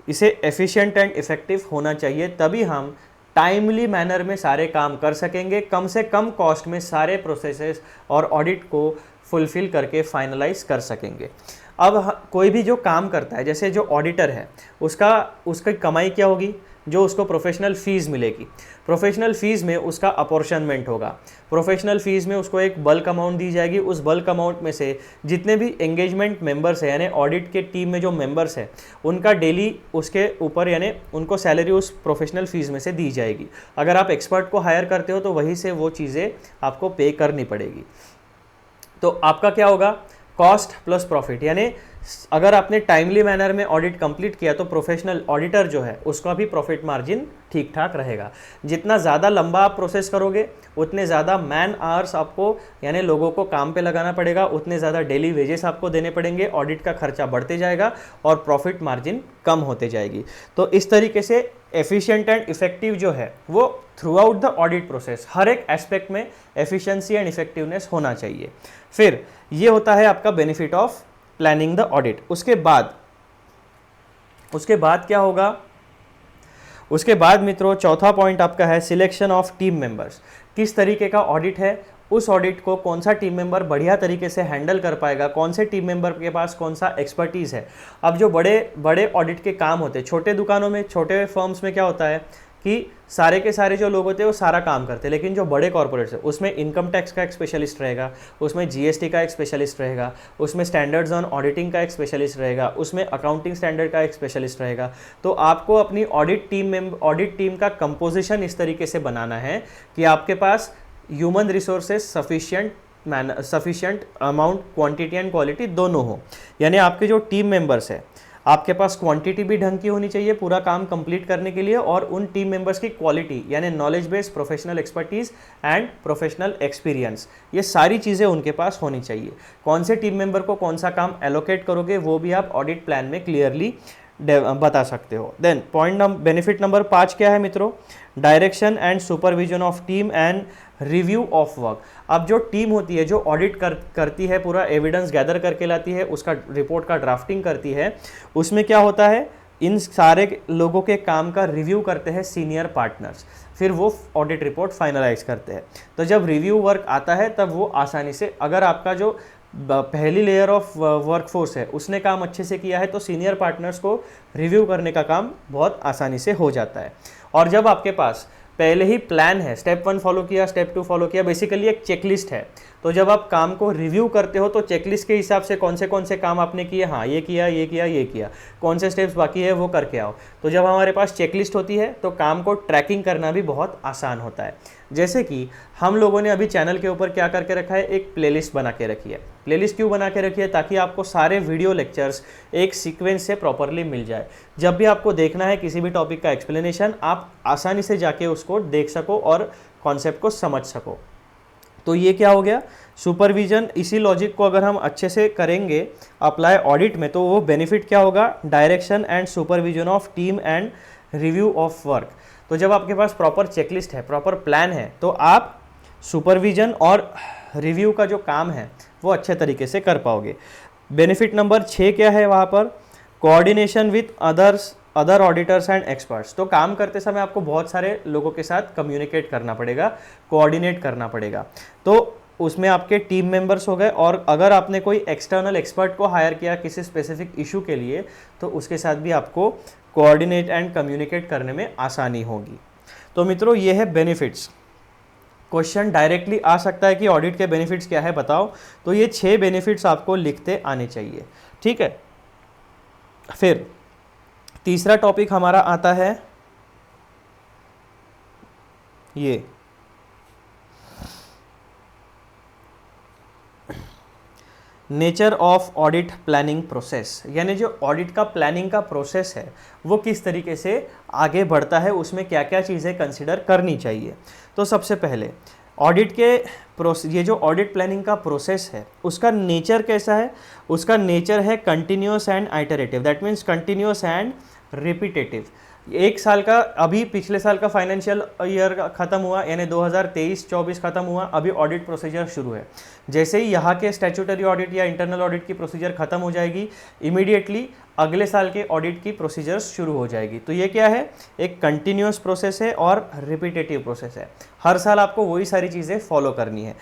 इसे एफिशिएंट एंड इफेक्टिव होना चाहिए, तभी हम टाइमली मैनर में सारे काम कर सकेंगे, कम से कम कॉस्ट में सारे प्रोसेसेस और ऑडिट को फुलफिल करके फाइनलाइज कर सकेंगे। अब कोई भी जो काम करता है, जैसे जो ऑडिटर है उसकी कमाई क्या होगी, जो उसको प्रोफेशनल फ़ीस मिलेगी। प्रोफेशनल फ़ीस में उसका अपॉर्शनमेंट होगा। प्रोफेशनल फ़ीस में उसको एक बल्क अमाउंट दी जाएगी। उस बल्क अमाउंट में से जितने भी एंगेजमेंट मेंबर्स हैं, यानी ऑडिट के टीम में जो मेंबर्स हैं, उनका डेली उसके ऊपर यानी उनको सैलरी उस प्रोफेशनल फ़ीस में से दी जाएगी। अगर आप एक्सपर्ट को हायर करते हो तो वहीं से वो चीज़ें आपको पे करनी पड़ेगी। तो आपका क्या होगा, कॉस्ट प्लस प्रॉफिट, यानी अगर आपने टाइमली मैनर में ऑडिट कंप्लीट किया तो प्रोफेशनल ऑडिटर जो है उसका भी प्रॉफिट मार्जिन ठीक ठाक रहेगा। जितना ज़्यादा लंबा आप प्रोसेस करोगे उतने ज़्यादा मैन आवर्स आपको यानी लोगों को काम पे लगाना पड़ेगा, उतने ज़्यादा डेली वेजेस आपको देने पड़ेंगे, ऑडिट का खर्चा बढ़ते जाएगा और प्रॉफिट मार्जिन कम होते जाएगी। तो इस तरीके से एफिशिएंट एंड इफेक्टिव जो है वो throughout the audit process हर एक एस्पेक्ट में एफिशिएंसी एंड इफेक्टिवनेस होना चाहिए। फिर ये होता है आपका benefit of planning the audit. उसके बाद क्या होगा, उसके बाद मित्रों चौथा पॉइंट आपका है सिलेक्शन ऑफ टीम मेंबर्स। किस तरीके का ऑडिट है, उस ऑडिट को कौन सा टीम मेंबर बढ़िया तरीके से हैंडल कर पाएगा, कौन से टीम मेंबर के पास कौन सा एक्सपर्टीज़ है। अब जो बड़े बड़े ऑडिट के काम होते हैं, छोटे दुकानों में, छोटे फर्म्स में क्या होता है कि सारे के सारे जो लोग होते हैं वो सारा काम करते हैं, लेकिन जो बड़े कॉर्पोरेट्स है उसमें इनकम टैक्स का एक स्पेशलिस्ट रहेगा, उसमें जीएसटी का एक स्पेशलिस्ट रहेगा, उसमें स्टैंडर्ड्स ऑन ऑडिटिंग का एक स्पेशलिस्ट रहेगा, उसमें अकाउंटिंग स्टैंडर्ड का एक स्पेशलिस्ट रहेगा। तो आपको अपनी ऑडिट टीम का कंपोजिशन इस तरीके से बनाना है कि आपके पास human resources sufficient amount, quantity and quality दोनों हो। यानी आपके जो टीम मेंबर्स है, आपके पास क्वांटिटी भी ढंग की होनी चाहिए पूरा काम कंप्लीट करने के लिए, और उन टीम मेंबर्स की क्वालिटी यानी knowledge base, professional expertise and professional experience, ये सारी चीज़ें उनके पास होनी चाहिए। कौन से टीम मेंबर को कौन सा काम एलोकेट करोगे वो भी आप ऑडिट प्लान में क्लियरली बता सकते हो। देन बेनिफिट नंबर 5 क्या है मित्रों, direction and supervision of team and review of work. अब जो टीम होती है जो ऑडिट करती है, पूरा एविडेंस गैदर करके लाती है, उसका रिपोर्ट का ड्राफ्टिंग करती है, उसमें क्या होता है, इन सारे लोगों के काम का रिव्यू करते हैं सीनियर पार्टनर्स, फिर वो ऑडिट रिपोर्ट फाइनलाइज करते हैं। तो जब रिव्यू वर्क आता है तब वो आसानी से, अगर आपका जो पहली लेयर ऑफ वर्कफोर्स है उसने काम अच्छे से किया है तो सीनियर पार्टनर्स को रिव्यू करने का काम बहुत आसानी से हो जाता है। और जब आपके पास पहले ही प्लान है, स्टेप 1 फॉलो किया, स्टेप 2 फॉलो किया, बेसिकली एक चेकलिस्ट है, तो जब आप काम को रिव्यू करते हो तो चेकलिस्ट के हिसाब से कौन से काम आपने किए, हाँ ये किया, ये किया, ये किया, कौन से स्टेप्स बाकी है वो करके आओ। तो जब हमारे पास चेकलिस्ट होती है तो काम को ट्रैकिंग करना भी बहुत आसान होता है। जैसे कि हम लोगों ने अभी चैनल के ऊपर क्या करके रखा है, एक प्लेलिस्ट बना के रखी है। प्लेलिस्ट क्यों बना के रखी है, ताकि आपको सारे वीडियो लेक्चर्स एक सीक्वेंस से प्रॉपरली मिल जाए। जब भी आपको देखना है किसी भी टॉपिक का एक्सप्लेनेशन, आप आसानी से जाके उसको देख सको और कॉन्सेप्ट को समझ सको। तो ये क्या हो गया, सुपरविजन। इसी लॉजिक को अगर हम अच्छे से करेंगे अप्लाई ऑडिट में तो वो बेनिफिट क्या होगा, direction and supervision of team and review of work. तो जब आपके पास प्रॉपर चेकलिस्ट है, प्रॉपर प्लान है, तो आप सुपरविजन और रिव्यू का जो काम है वो अच्छे तरीके से कर पाओगे। बेनिफिट नंबर 6 क्या है वहाँ पर, coordination with other auditors and experts. तो काम करते समय आपको बहुत सारे लोगों के साथ कम्युनिकेट करना पड़ेगा, कोऑर्डिनेट करना पड़ेगा। तो उसमें आपके टीम मेंबर्स हो गए, और अगर आपने कोई एक्सटर्नल एक्सपर्ट को हायर किया किसी स्पेसिफिक इशू के लिए तो उसके साथ भी आपको कोऑर्डिनेट एंड कम्युनिकेट करने में आसानी होगी। तो मित्रों ये है बेनिफिट्स। क्वेश्चन डायरेक्टली आ सकता है कि ऑडिट के बेनिफिट्स क्या है बताओ, तो ये 6 बेनिफिट्स आपको लिखते आने चाहिए, ठीक है। फिर तीसरा टॉपिक हमारा आता है ये nature of audit planning process, यानी जो ऑडिट का प्लानिंग का प्रोसेस है वो किस तरीके से आगे बढ़ता है, उसमें क्या क्या चीज़ें कंसिडर करनी चाहिए। तो सबसे पहले ऑडिट के ये जो ऑडिट प्लानिंग का प्रोसेस है उसका नेचर कैसा है, उसका नेचर है continuous and iterative, that means continuous and repetitive. एक साल का, अभी पिछले साल का फाइनेंशियल ईयर ख़त्म हुआ यानी 2023-24 ख़त्म हुआ, अभी ऑडिट प्रोसीजर शुरू है। जैसे ही यहाँ के स्टैट्यूटरी ऑडिट या इंटरनल ऑडिट की प्रोसीजर ख़त्म हो जाएगी, इमीडिएटली अगले साल के ऑडिट की प्रोसीजर्स शुरू हो जाएगी। तो ये क्या है, एक कंटिन्यूअस प्रोसेस है और रिपीटेटिव प्रोसेस है। हर साल आपको वही सारी चीज़ें फॉलो करनी है।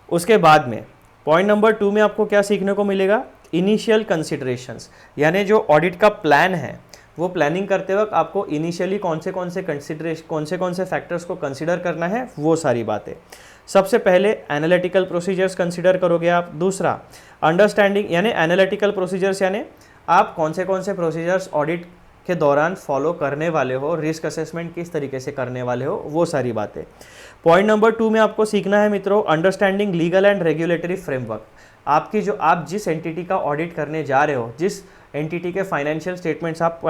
उसके बाद में पॉइंट नंबर 2 में आपको क्या सीखने को मिलेगा, इनिशियल कंसिडरेशंस, यानी जो ऑडिट का प्लान है वो प्लानिंग करते वक्त आपको इनिशियली कौन से फैक्टर्स को कंसिडर करना है, वो सारी बातें। सबसे पहले एनालिटिकल प्रोसीजर्स कंसिडर करोगे आप। दूसरा अंडरस्टैंडिंग, यानी एनालिटिकल प्रोसीजर्स यानी आप कौन से प्रोसीजर्स ऑडिट के दौरान फॉलो करने वाले हो, रिस्क असेसमेंट किस तरीके से करने वाले हो, वो सारी बातें। पॉइंट नंबर 2 में आपको सीखना है मित्रों, understanding legal and regulatory framework. आप जिस एंटिटी का ऑडिट करने जा रहे हो, जिस एंटिटी के फाइनेंशियल स्टेटमेंट्स आप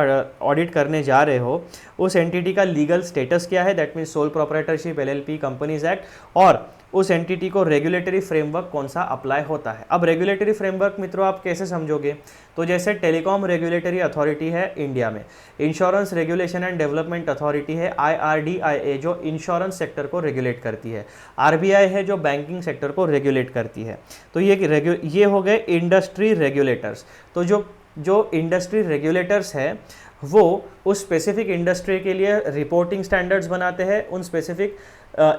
ऑडिट करने जा रहे हो, उस एंटिटी का लीगल स्टेटस क्या है, that means sole proprietorship, LLP, companies act, और उस एंटिटी को रेगुलेटरी फ्रेमवर्क कौन सा अप्लाई होता है। अब रेगुलेटरी फ्रेमवर्क मित्रों आप कैसे समझोगे, तो जैसे टेलीकॉम रेगुलेटरी अथॉरिटी है इंडिया में, insurance regulation and development authority है IRDAI जो इंश्योरेंस सेक्टर को रेगुलेट करती है, RBI है जो बैंकिंग सेक्टर को रेगुलेट करती है। तो ये हो गए इंडस्ट्री रेगुलेटर्स। तो जो इंडस्ट्री रेगुलेटर्स है वो उस स्पेसिफिक इंडस्ट्री के लिए रिपोर्टिंग स्टैंडर्ड्स बनाते हैं, उन स्पेसिफिक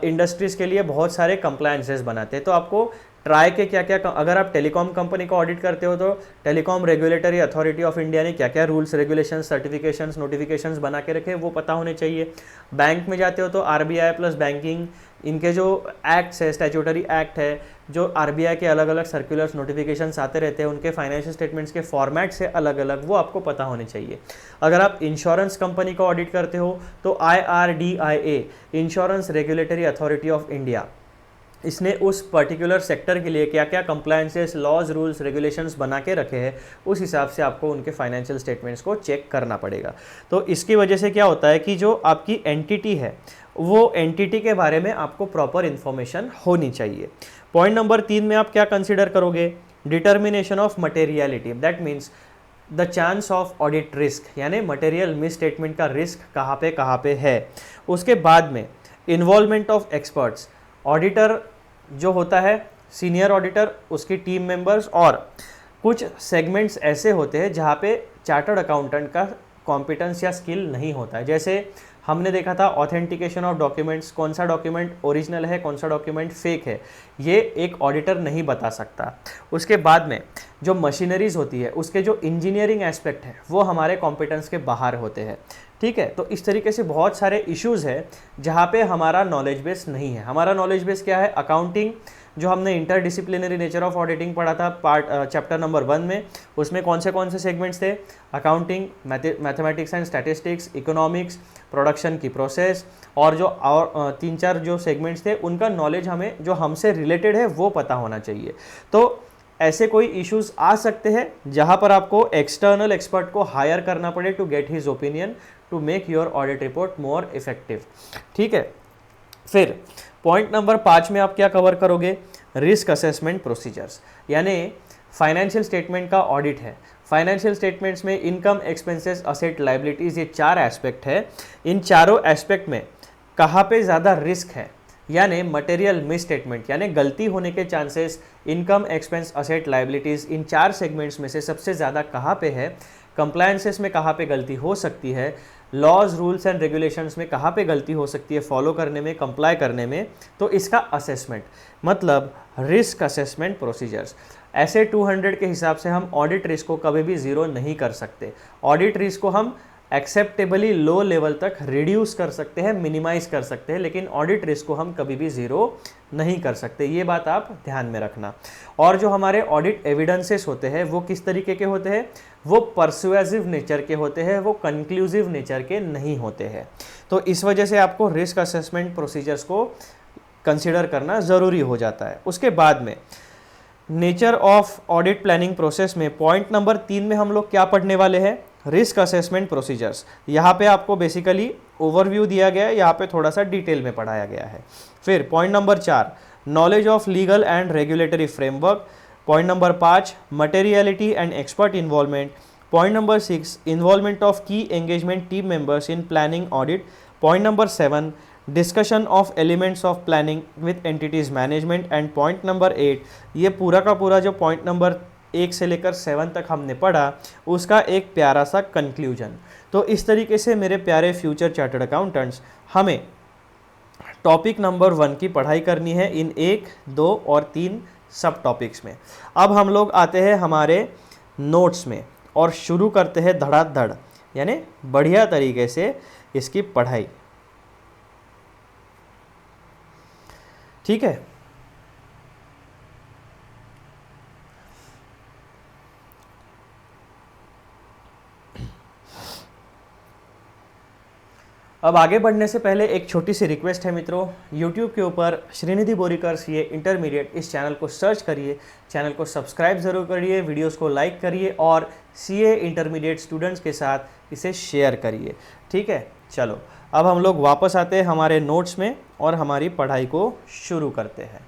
इंडस्ट्रीज़ के लिए बहुत सारे कंप्लायंसेस बनाते हैं। तो आपको ट्राई के क्या क्या, अगर आप टेलीकॉम कंपनी को ऑडिट करते हो तो telecom regulatory authority of India ने क्या क्या रूल्स, रेगुलेशंस, सर्टिफिकेशंस, नोटिफिकेशंस बना के रखे वो पता होने चाहिए। बैंक में जाते हो तो आरबीआई प्लस बैंकिंग, इनके जो एक्ट्स है, स्टैट्यूटरी एक्ट है, जो आरबीआई के अलग अलग सर्कुलर्स, नोटिफिकेशंस आते रहते हैं, उनके फाइनेंशियल स्टेटमेंट्स के फॉर्मेट से अलग अलग, वो आपको पता होने चाहिए। अगर आप इंश्योरेंस कंपनी को ऑडिट करते हो तो IRDAI, insurance regulatory authority of India, इसने उस पर्टिकुलर सेक्टर के लिए क्या क्या कंप्लायंसेस, लॉज, रूल्स, रेगुलेशंस बना के रखे हैं, उस हिसाब से आपको उनके फाइनेंशियल स्टेटमेंट्स को चेक करना पड़ेगा। तो इसकी वजह से क्या होता है कि जो आपकी एंटिटी है वो एंटिटी के बारे में आपको प्रॉपर इन्फॉर्मेशन होनी चाहिए। पॉइंट नंबर 3 में आप क्या कंसिडर करोगे? Determination of materiality, that means the chance of audit risk, यानी मटेरियल मिस स्टेटमेंट का रिस्क कहाँ पे है। उसके बाद में इन्वॉल्वमेंट ऑफ एक्सपर्ट्स, ऑडिटर जो होता है, सीनियर ऑडिटर, उसकी टीम मेंबर्स, और कुछ सेगमेंट्स ऐसे होते हैं जहाँ पे चार्टर्ड अकाउंटेंट का कॉम्पिटेंस या स्किल नहीं होता है। जैसे हमने देखा था ऑथेंटिकेशन ऑफ डॉक्यूमेंट्स, कौन सा डॉक्यूमेंट ओरिजिनल है, कौन सा डॉक्यूमेंट फेक है, ये एक ऑडिटर नहीं बता सकता। उसके बाद में जो मशीनरीज होती है, उसके जो इंजीनियरिंग एस्पेक्ट है वो हमारे कॉम्पिटेंस के बाहर होते हैं। ठीक है, तो इस तरीके से बहुत सारे इश्यूज़ हैं जहाँ पे हमारा नॉलेज बेस नहीं है। हमारा नॉलेज बेस क्या है? अकाउंटिंग, जो हमने इंटरडिसिप्लिनरी नेचर ऑफ ऑडिटिंग पढ़ा था चैप्टर नंबर 1 में, उसमें कौन से सेगमेंट्स थे? Accounting, mathematics and statistics, economics, production की प्रोसेस, और जो और 3-4 जो सेगमेंट्स थे उनका नॉलेज हमें, जो हमसे रिलेटेड है, वो पता होना चाहिए। तो ऐसे कोई इश्यूज आ सकते हैं जहां पर आपको एक्सटर्नल एक्सपर्ट को हायर करना पड़े to get his opinion to make your audit report more effective. ठीक है, फिर पॉइंट नंबर 5 में आप क्या कवर करोगे? रिस्क असेसमेंट प्रोसीजर्स, यानी फाइनेंशियल स्टेटमेंट का ऑडिट है। फाइनेंशियल स्टेटमेंट्स में इनकम, एक्सपेंसेस, असेट, लाइबिलिटीज़, ये 4 एस्पेक्ट है। इन चारों एस्पेक्ट में कहाँ पे ज़्यादा रिस्क है, यानी मटेरियल मिस स्टेटमेंट, यानी गलती होने के chances income, expense, asset, liabilities, इन 4 सेगमेंट्स में से सबसे ज़्यादा कहाँ पे है, कंप्लायंसेस में कहाँ पे गलती हो सकती है, लॉज, रूल्स एंड रेगुलेशंस में कहाँ पे गलती हो सकती है फॉलो करने में, कंप्लाई करने में, तो इसका असेसमेंट, मतलब रिस्क असेसमेंट प्रोसीजर्स। ऐसे 200 के हिसाब से हम ऑडिट रिस्क को कभी भी ज़ीरो नहीं कर सकते। ऑडिट रिस्क को हम एक्सेप्टेबली लो लेवल तक रिड्यूस कर सकते हैं, मिनिमाइज कर सकते हैं, लेकिन ऑडिट रिस्क को हम कभी भी ज़ीरो नहीं कर सकते। ये बात आप ध्यान में रखना। और जो हमारे ऑडिट एविडेंसेस होते हैं वो किस तरीके के होते हैं? वो परसुएसिव नेचर के होते हैं, वो कंक्लूसिव नेचर के नहीं होते हैं। तो इस वजह से आपको रिस्क असेसमेंट प्रोसीजर्स को कंसिडर करना ज़रूरी हो जाता है। उसके बाद में nature of audit planning process में पॉइंट नंबर 3 में हम लोग क्या पढ़ने वाले हैं? Risk assessment procedures. यहाँ पे आपको बेसिकली ओवरव्यू दिया गया है, यहाँ पे थोड़ा सा डिटेल में पढ़ाया गया है। फिर point number 4 knowledge of legal and regulatory framework. Point number 5 materiality and expert involvement. Point number 6 involvement of key engagement team members in planning audit. Point number 7 discussion of elements of planning with entities management. And point number 8, ये पूरा का पूरा जो point number 1 से लेकर 7 तक हमने पढ़ा, उसका एक प्यारा सा कंक्लूजन। तो इस तरीके से मेरे प्यारे फ्यूचर चार्टर्ड अकाउंटेंट्स, हमें टॉपिक नंबर 1 की पढ़ाई करनी है इन 1, 2 और 3 सब टॉपिक्स में। अब हम लोग आते हैं हमारे नोट्स में और शुरू करते हैं धड़ाधड़, यानी बढ़िया तरीके से इसकी पढ़ाई। ठीक है, अब आगे बढ़ने से पहले एक छोटी सी रिक्वेस्ट है मित्रों, YouTube के ऊपर श्रीनिधि बोरीकर सीए इंटरमीडिएट इस चैनल को सर्च करिए, चैनल को सब्सक्राइब ज़रूर करिए, वीडियोस को लाइक करिए और सीए इंटरमीडिएट स्टूडेंट्स के साथ इसे शेयर करिए। ठीक है, चलो अब हम लोग वापस आते हैं हमारे नोट्स में और हमारी पढ़ाई को शुरू करते हैं।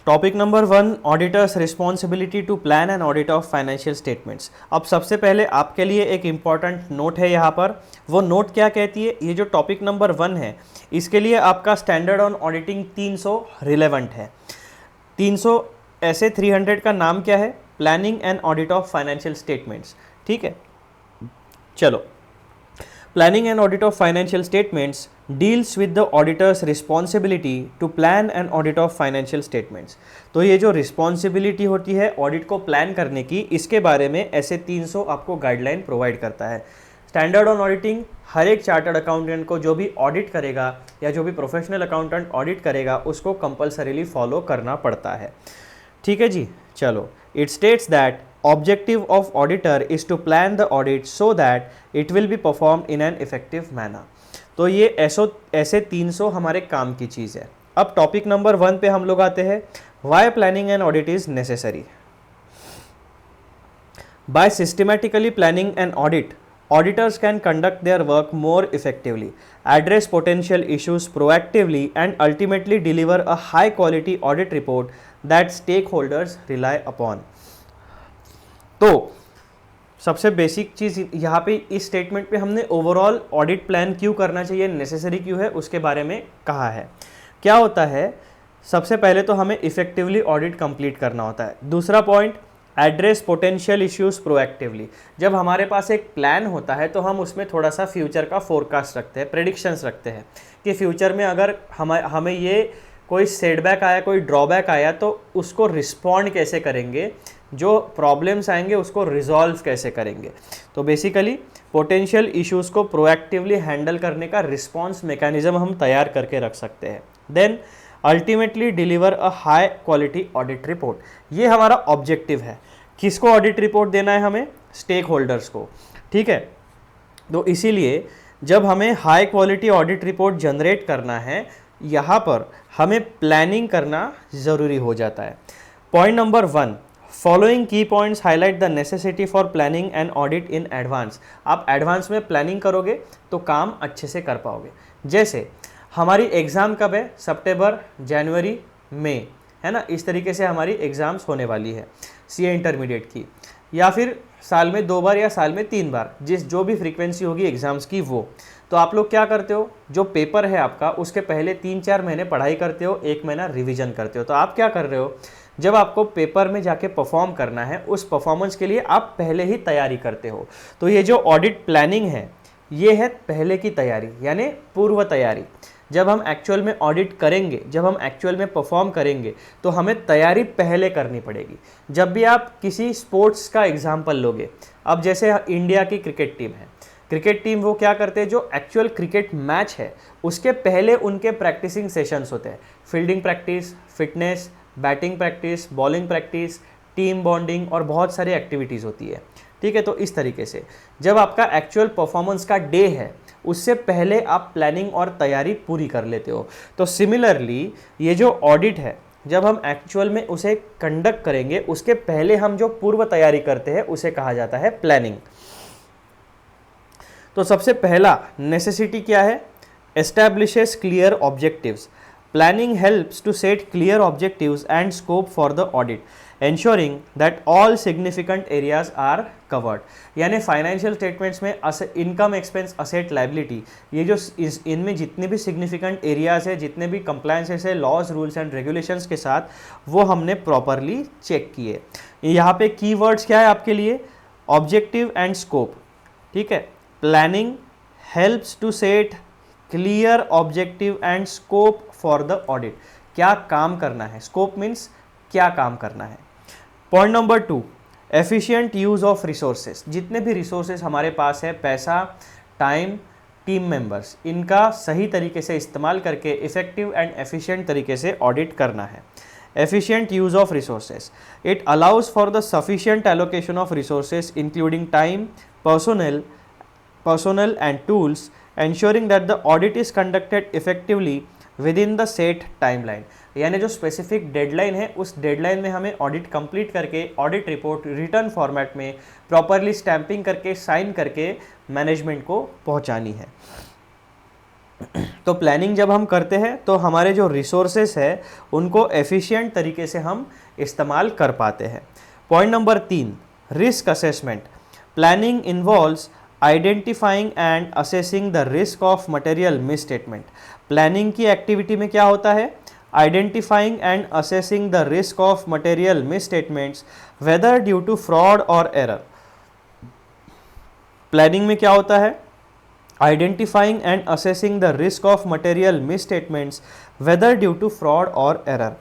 Topic number 1 auditors responsibility to plan and audit of financial statements. अब सबसे पहले आपके लिए एक इम्पॉर्टेंट नोट है यहाँ पर। वो नोट क्या कहती है? ये जो टॉपिक नंबर 1 है, इसके लिए आपका स्टैंडर्ड ऑन ऑडिटिंग 300 रिलेवेंट है। 300 ऐसे 300 का नाम क्या है? Planning and audit of financial statements. ठीक है, चलो। Planning and audit of financial statements deals with the auditors responsibility to plan and audit of financial statements. तो ये जो रिस्पॉन्सिबिलिटी होती है ऑडिट को प्लान करने की, इसके बारे में ऐसे 300 आपको गाइडलाइन प्रोवाइड करता है। स्टैंडर्ड ऑन ऑडिटिंग, हर एक चार्टर्ड अकाउंटेंट को जो भी ऑडिट करेगा या जो भी प्रोफेशनल अकाउंटेंट ऑडिट करेगा उसको कंपलसरीली फॉलो करना पड़ता है। ठीक है जी, चलो। It states that objective of auditor is to plan the audit so that it will be performed in an effective manner। तो ये ऐसे 300 हमारे काम की चीज़ है। अब टॉपिक नंबर 1 पे हम लोग आते हैं, why planning and audit is necessary. By systematically planning and audit, auditors can conduct their work more effectively, address potential issues proactively, and ultimately deliver a high quality audit report that stakeholders rely upon। तो सबसे basic चीज़ यहाँ पे इस statement पे हमने overall audit plan क्यों करना चाहिए, नेसेसरी क्यों है, उसके बारे में कहा है। क्या होता है, सबसे पहले तो हमें इफेक्टिवली ऑडिट कंप्लीट करना होता है। दूसरा point, address potential issues proactively. जब हमारे पास एक प्लान होता है तो हम उसमें थोड़ा सा फ्यूचर का फोरकास्ट रखते हैं, प्रेडिक्शंस रखते हैं कि फ्यूचर में अगर हमें ये कोई सेटबैक आया, कोई ड्रॉबैक आया तो उसको रिस्पॉन्ड कैसे करेंगे, जो प्रॉब्लम्स आएंगे उसको रिजॉल्व कैसे करेंगे। तो बेसिकली पोटेंशियल इश्यूज़ को प्रोएक्टिवली हैंडल करने का रिस्पॉन्स मैकेनिज्म हम तैयार करके रख सकते हैं। Then ultimately deliver a high quality audit report, ये हमारा ऑब्जेक्टिव है। किसको ऑडिट रिपोर्ट देना है? हमें स्टेक होल्डर्स को। ठीक है, तो इसीलिए जब हमें high quality audit report generate करना है, यहाँ पर हमें प्लानिंग करना ज़रूरी हो जाता है। पॉइंट नंबर 1, फॉलोइंग की points highlight the necessity for planning and audit in advance. आप एडवांस में प्लानिंग करोगे तो काम अच्छे से कर पाओगे। जैसे हमारी एग्ज़ाम कब है? सितंबर, जनवरी, मई, है ना। इस तरीके से हमारी एग्ज़ाम्स होने वाली है सीए इंटरमीडिएट की, या फिर साल में 2 बार या साल में 3 बार, जो भी फ्रीक्वेंसी होगी एग्ज़ाम्स की वो। तो आप लोग क्या करते हो, जो पेपर है आपका उसके पहले 3-4 महीने पढ़ाई करते हो, 1 महीना रिवीजन करते हो। तो आप क्या कर रहे हो, जब आपको पेपर में जाके परफॉर्म करना है उस परफॉर्मेंस के लिए आप पहले ही तैयारी करते हो। तो ये जो ऑडिट प्लानिंग है ये है पहले की तैयारी, यानी पूर्व तैयारी। जब हम एक्चुअल में ऑडिट करेंगे, जब हम एक्चुअल में परफॉर्म करेंगे तो हमें तैयारी पहले करनी पड़ेगी। जब भी आप किसी स्पोर्ट्स का एग्जाम्पल लोगे, अब जैसे इंडिया की क्रिकेट टीम है, क्रिकेट टीम वो क्या करते हैं, जो एक्चुअल क्रिकेट मैच है उसके पहले उनके प्रैक्टिसिंग सेशंस होते हैं। Fielding practice, fitness, batting practice, bowling practice, team bonding और बहुत सारी एक्टिविटीज़ होती है। ठीक है, तो इस तरीके से जब आपका एक्चुअल परफॉर्मेंस का डे है उससे पहले आप प्लानिंग और तैयारी पूरी कर लेते हो। तो सिमिलरली ये जो ऑडिट है, जब हम एक्चुअल में उसे कंडक्ट करेंगे उसके पहले हम जो पूर्व तैयारी करते हैं उसे कहा जाता है प्लानिंग। तो सबसे पहला नेसेसिटी क्या है? Establishes clear objectives. Planning helps to set clear objectives and scope for the audit, ensuring that all significant areas are covered। यानी फाइनेंशियल स्टेटमेंट्स में इनकम, एक्सपेंस, असेट, लाइबिलिटी, ये जो इनमें जितने भी सिग्निफिकेंट एरियाज है, जितने भी कंप्लायंसेस है लॉज, रूल्स एंड रेगुलेशंस के साथ, वो हमने प्रॉपरली चेक किए। यहाँ पे कीवर्ड्स क्या है आपके लिए? Objective and scope. ठीक है, planning helps to set clear objective and scope for the audit. क्या काम करना है, स्कोप मीन्स क्या काम करना है। Point number 2, efficient use of resources. जितने भी रिसोर्सेज हमारे पास है, पैसा, टाइम, टीम मेंबर्स, इनका सही तरीके से इस्तेमाल करके इफेक्टिव एंड एफिशिएंट तरीके से ऑडिट करना है। Efficient use of resources, it allows for the sufficient allocation of resources including time, personnel and tools, ensuring that the audit is conducted effectively within the set timeline। यानी जो specific deadline है उस deadline में हमें audit complete करके audit report return format में properly stamping करके sign करके मैनेजमेंट को पहुंचानी है। तो प्लानिंग जब हम करते हैं तो हमारे जो रिसोर्सेस है उनको एफिशिएंट तरीके से हम इस्तेमाल कर पाते हैं। Point number 3, risk assessment. Planning involves identifying and assessing the risk of material misstatement. Planning की एक्टिविटी में क्या होता है? identifying and assessing the risk of material misstatements whether due to fraud or error. Planning में क्या होता है? Identifying and assessing the risk of material misstatements whether due to fraud or error.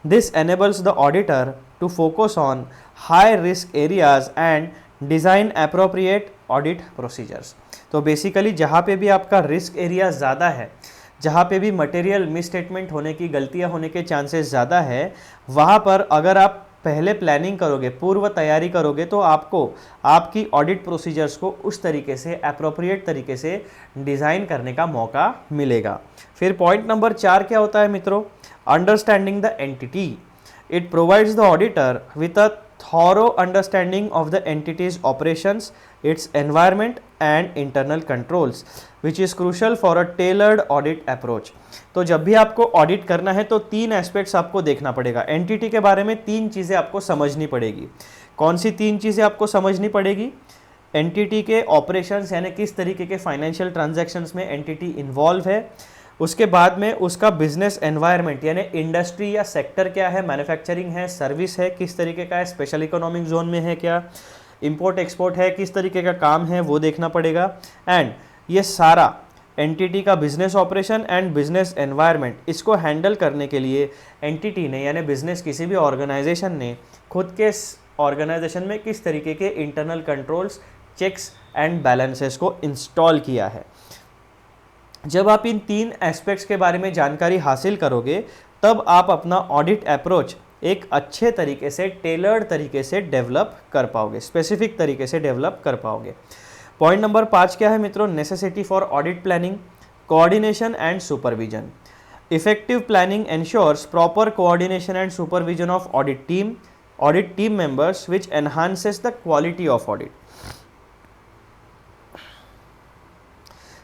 This enables the auditor to focus on high risk areas and design appropriate audit procedures. तो basically जहाँ पे भी आपका risk area ज़्यादा है, जहाँ पे भी मटेरियल मिसस्टेटमेंट होने की, गलतियाँ होने के चांसेस ज़्यादा है, वहाँ पर अगर आप पहले प्लानिंग करोगे, पूर्व तैयारी करोगे, तो आपको आपकी ऑडिट प्रोसीजर्स को उस तरीके से, अप्रोप्रिएट तरीके से डिज़ाइन करने का मौका मिलेगा। फिर पॉइंट नंबर 4 क्या होता है मित्रों? Understanding the entity. It provides the auditor with a thorough understanding of the entities operations, its environment and internal controls which is crucial for a tailored audit approach. तो जब भी आपको ऑडिट करना है तो 3 एस्पेक्ट्स आपको देखना पड़ेगा। एंटिटी के बारे में 3 चीज़ें आपको समझनी पड़ेगी। कौन सी 3 चीज़ें आपको समझनी पड़ेगी? एंटिटी के ऑपरेशंस, यानी किस तरीके के फाइनेंशियल ट्रांजैक्शंस में एंटिटी इन्वॉल्व है। उसके बाद में उसका बिजनेस एनवायरनमेंट, यानी इंडस्ट्री या सेक्टर क्या है, मैन्युफैक्चरिंग है, सर्विस है, किस तरीके का है, स्पेशल इकोनॉमिक जोन में है क्या, इंपोर्ट एक्सपोर्ट है, किस तरीके का काम है, वो देखना पड़ेगा। एंड ये सारा एंटिटी का business operation and business environment, इसको हैंडल करने के लिए एंटिटी ने, यानी बिजनेस किसी भी ऑर्गेनाइजेशन ने खुद के ऑर्गेनाइजेशन में किस तरीके के internal controls, checks and balances को इंस्टॉल किया है। जब आप इन 3 एस्पेक्ट्स के बारे में जानकारी हासिल करोगे, तब आप अपना ऑडिट अप्रोच एक अच्छे तरीके से, टेलर्ड तरीके से डेवलप कर पाओगे, स्पेसिफिक तरीके से डेवलप कर पाओगे। पॉइंट नंबर 5 क्या है मित्रों? Necessity for audit planning, coordination and supervision. Effective planning ensures proper coordination and supervision of audit team members which enhances the quality of audit.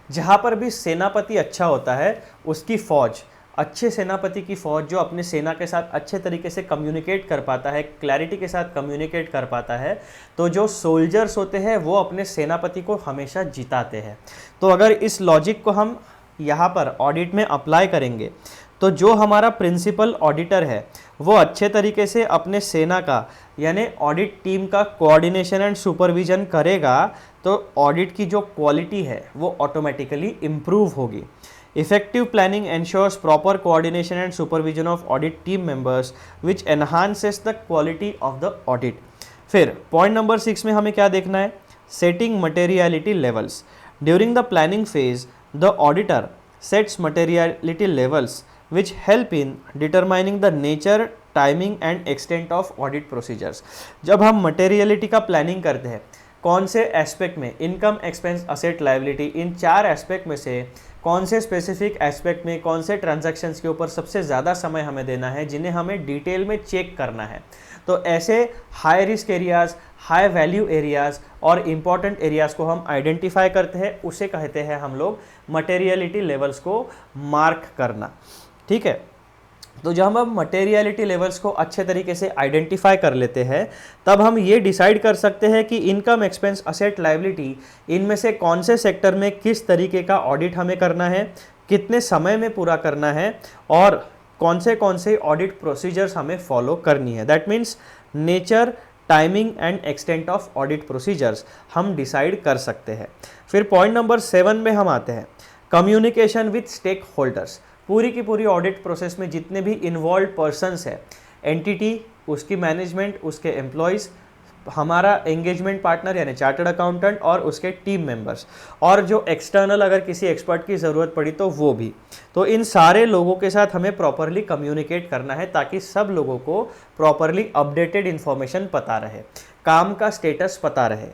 जहाँ पर भी सेनापति अच्छा होता है, उसकी फौज, अच्छे सेनापति की फौज जो अपने सेना के साथ अच्छे तरीके से कम्युनिकेट कर पाता है, क्लैरिटी के साथ कम्युनिकेट कर पाता है, तो जो सोल्जर्स होते हैं वो अपने सेनापति को हमेशा जिताते हैं। तो अगर इस लॉजिक को हम यहाँ पर ऑडिट में अप्लाई करेंगे, तो जो हमारा प्रिंसिपल ऑडिटर है वो अच्छे तरीके से अपने सेना का, यानी ऑडिट टीम का कोऑर्डिनेशन एंड सुपरविजन करेगा, तो ऑडिट की जो क्वालिटी है वो ऑटोमेटिकली इम्प्रूव होगी। Effective planning ensures proper coordination and supervision of audit team members which enhances the quality of the audit. फिर पॉइंट नंबर 6 में हमें क्या देखना है? Setting materiality levels. During the planning phase, the auditor sets materiality levels which help in determining the nature, timing and extent of audit procedures. जब हम materiality का planning करते हैं, कौन से एस्पेक्ट में, इनकम, एक्सपेंस, असेट, लायबिलिटी, इन 4 aspect में से कौन से स्पेसिफिक एस्पेक्ट में, कौन से ट्रांजैक्शंस के ऊपर सबसे ज़्यादा समय हमें देना है, जिन्हें हमें डिटेल में चेक करना है। तो ऐसे high risk areas, high value areas और इम्पॉर्टेंट एरियाज़ को हम आइडेंटिफाई करते हैं, उसे कहते हैं हम लोग मटेरियलिटी लेवल्स को मार्क करना। ठीक है, तो जब हम मटेरियलिटी लेवल्स को अच्छे तरीके से आइडेंटिफाई कर लेते हैं, तब हम ये डिसाइड कर सकते हैं कि इनकम, एक्सपेंस, असेट, लायबिलिटी, इनमें से कौन से सेक्टर में किस तरीके का ऑडिट हमें करना है, कितने समय में पूरा करना है और कौन से ऑडिट प्रोसीजर्स हमें फॉलो करनी है। That means nature, timing and extent of audit procedures हम डिसाइड कर सकते हैं। फिर पॉइंट नंबर 7 में हम आते हैं, कम्युनिकेशन विथ स्टेक होल्डर्स। पूरी की पूरी ऑडिट प्रोसेस में जितने भी इन्वॉल्व पर्सन्स है, एंटिटी, उसकी मैनेजमेंट, उसके एम्प्लॉयज़, हमारा एंगेजमेंट पार्टनर यानी चार्टर्ड अकाउंटेंट और उसके टीम मेंबर्स, और जो एक्सटर्नल अगर किसी एक्सपर्ट की ज़रूरत पड़ी तो वो भी। तो इन सारे लोगों के साथ हमें प्रॉपरली कम्युनिकेट करना है ताकि सब लोगों को प्रॉपरली अपडेटेड इन्फॉर्मेशन पता रहे, काम का स्टेटस पता रहे।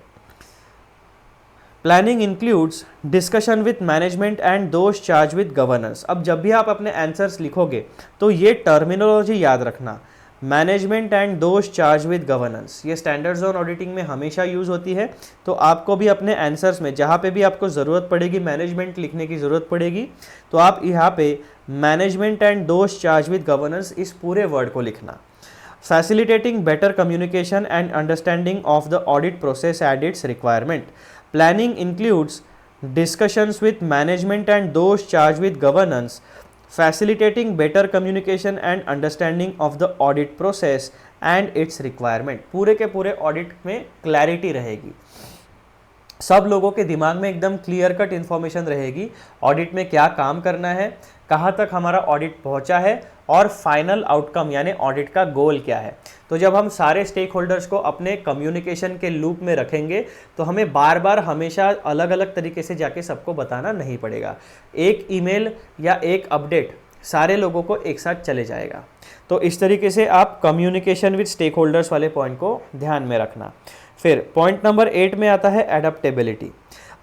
Planning includes discussion with management and those charge with governance. अब जब भी आप अपने आंसर्स लिखोगे तो ये टर्मिनोलॉजी याद रखना, management and those charge with governance, ये स्टैंडर्ड जोन ऑडिटिंग में हमेशा यूज़ होती है। तो आपको भी अपने आंसर्स में जहाँ पे भी आपको ज़रूरत पड़ेगी, मैनेजमेंट लिखने की ज़रूरत पड़ेगी, तो आप यहाँ पे management and those charge with governance इस पूरे वर्ड को लिखना। Facilitating better communication and understanding of the audit process and it's requirement. Planning includes discussions with management and those charged with governance, facilitating better communication and understanding of the audit process and it's requirement. पूरे के पूरे audit में clarity रहेगी, सब लोगों के दिमाग में एकदम क्लियर कट इन्फॉर्मेशन रहेगी ऑडिट में क्या काम करना है, कहाँ तक हमारा ऑडिट पहुँचा है और फाइनल आउटकम यानी ऑडिट का गोल क्या है। तो जब हम सारे स्टेक होल्डर्स को अपने कम्युनिकेशन के लूप में रखेंगे तो हमें बार बार हमेशा अलग अलग तरीके से जाके सबको बताना नहीं पड़ेगा, एक ईमेल या एक अपडेट सारे लोगों को एक साथ चले जाएगा। तो इस तरीके से आप कम्युनिकेशन विद स्टेक होल्डर्स वाले पॉइंट को ध्यान में रखना। फिर पॉइंट नंबर 8 में आता है adaptability.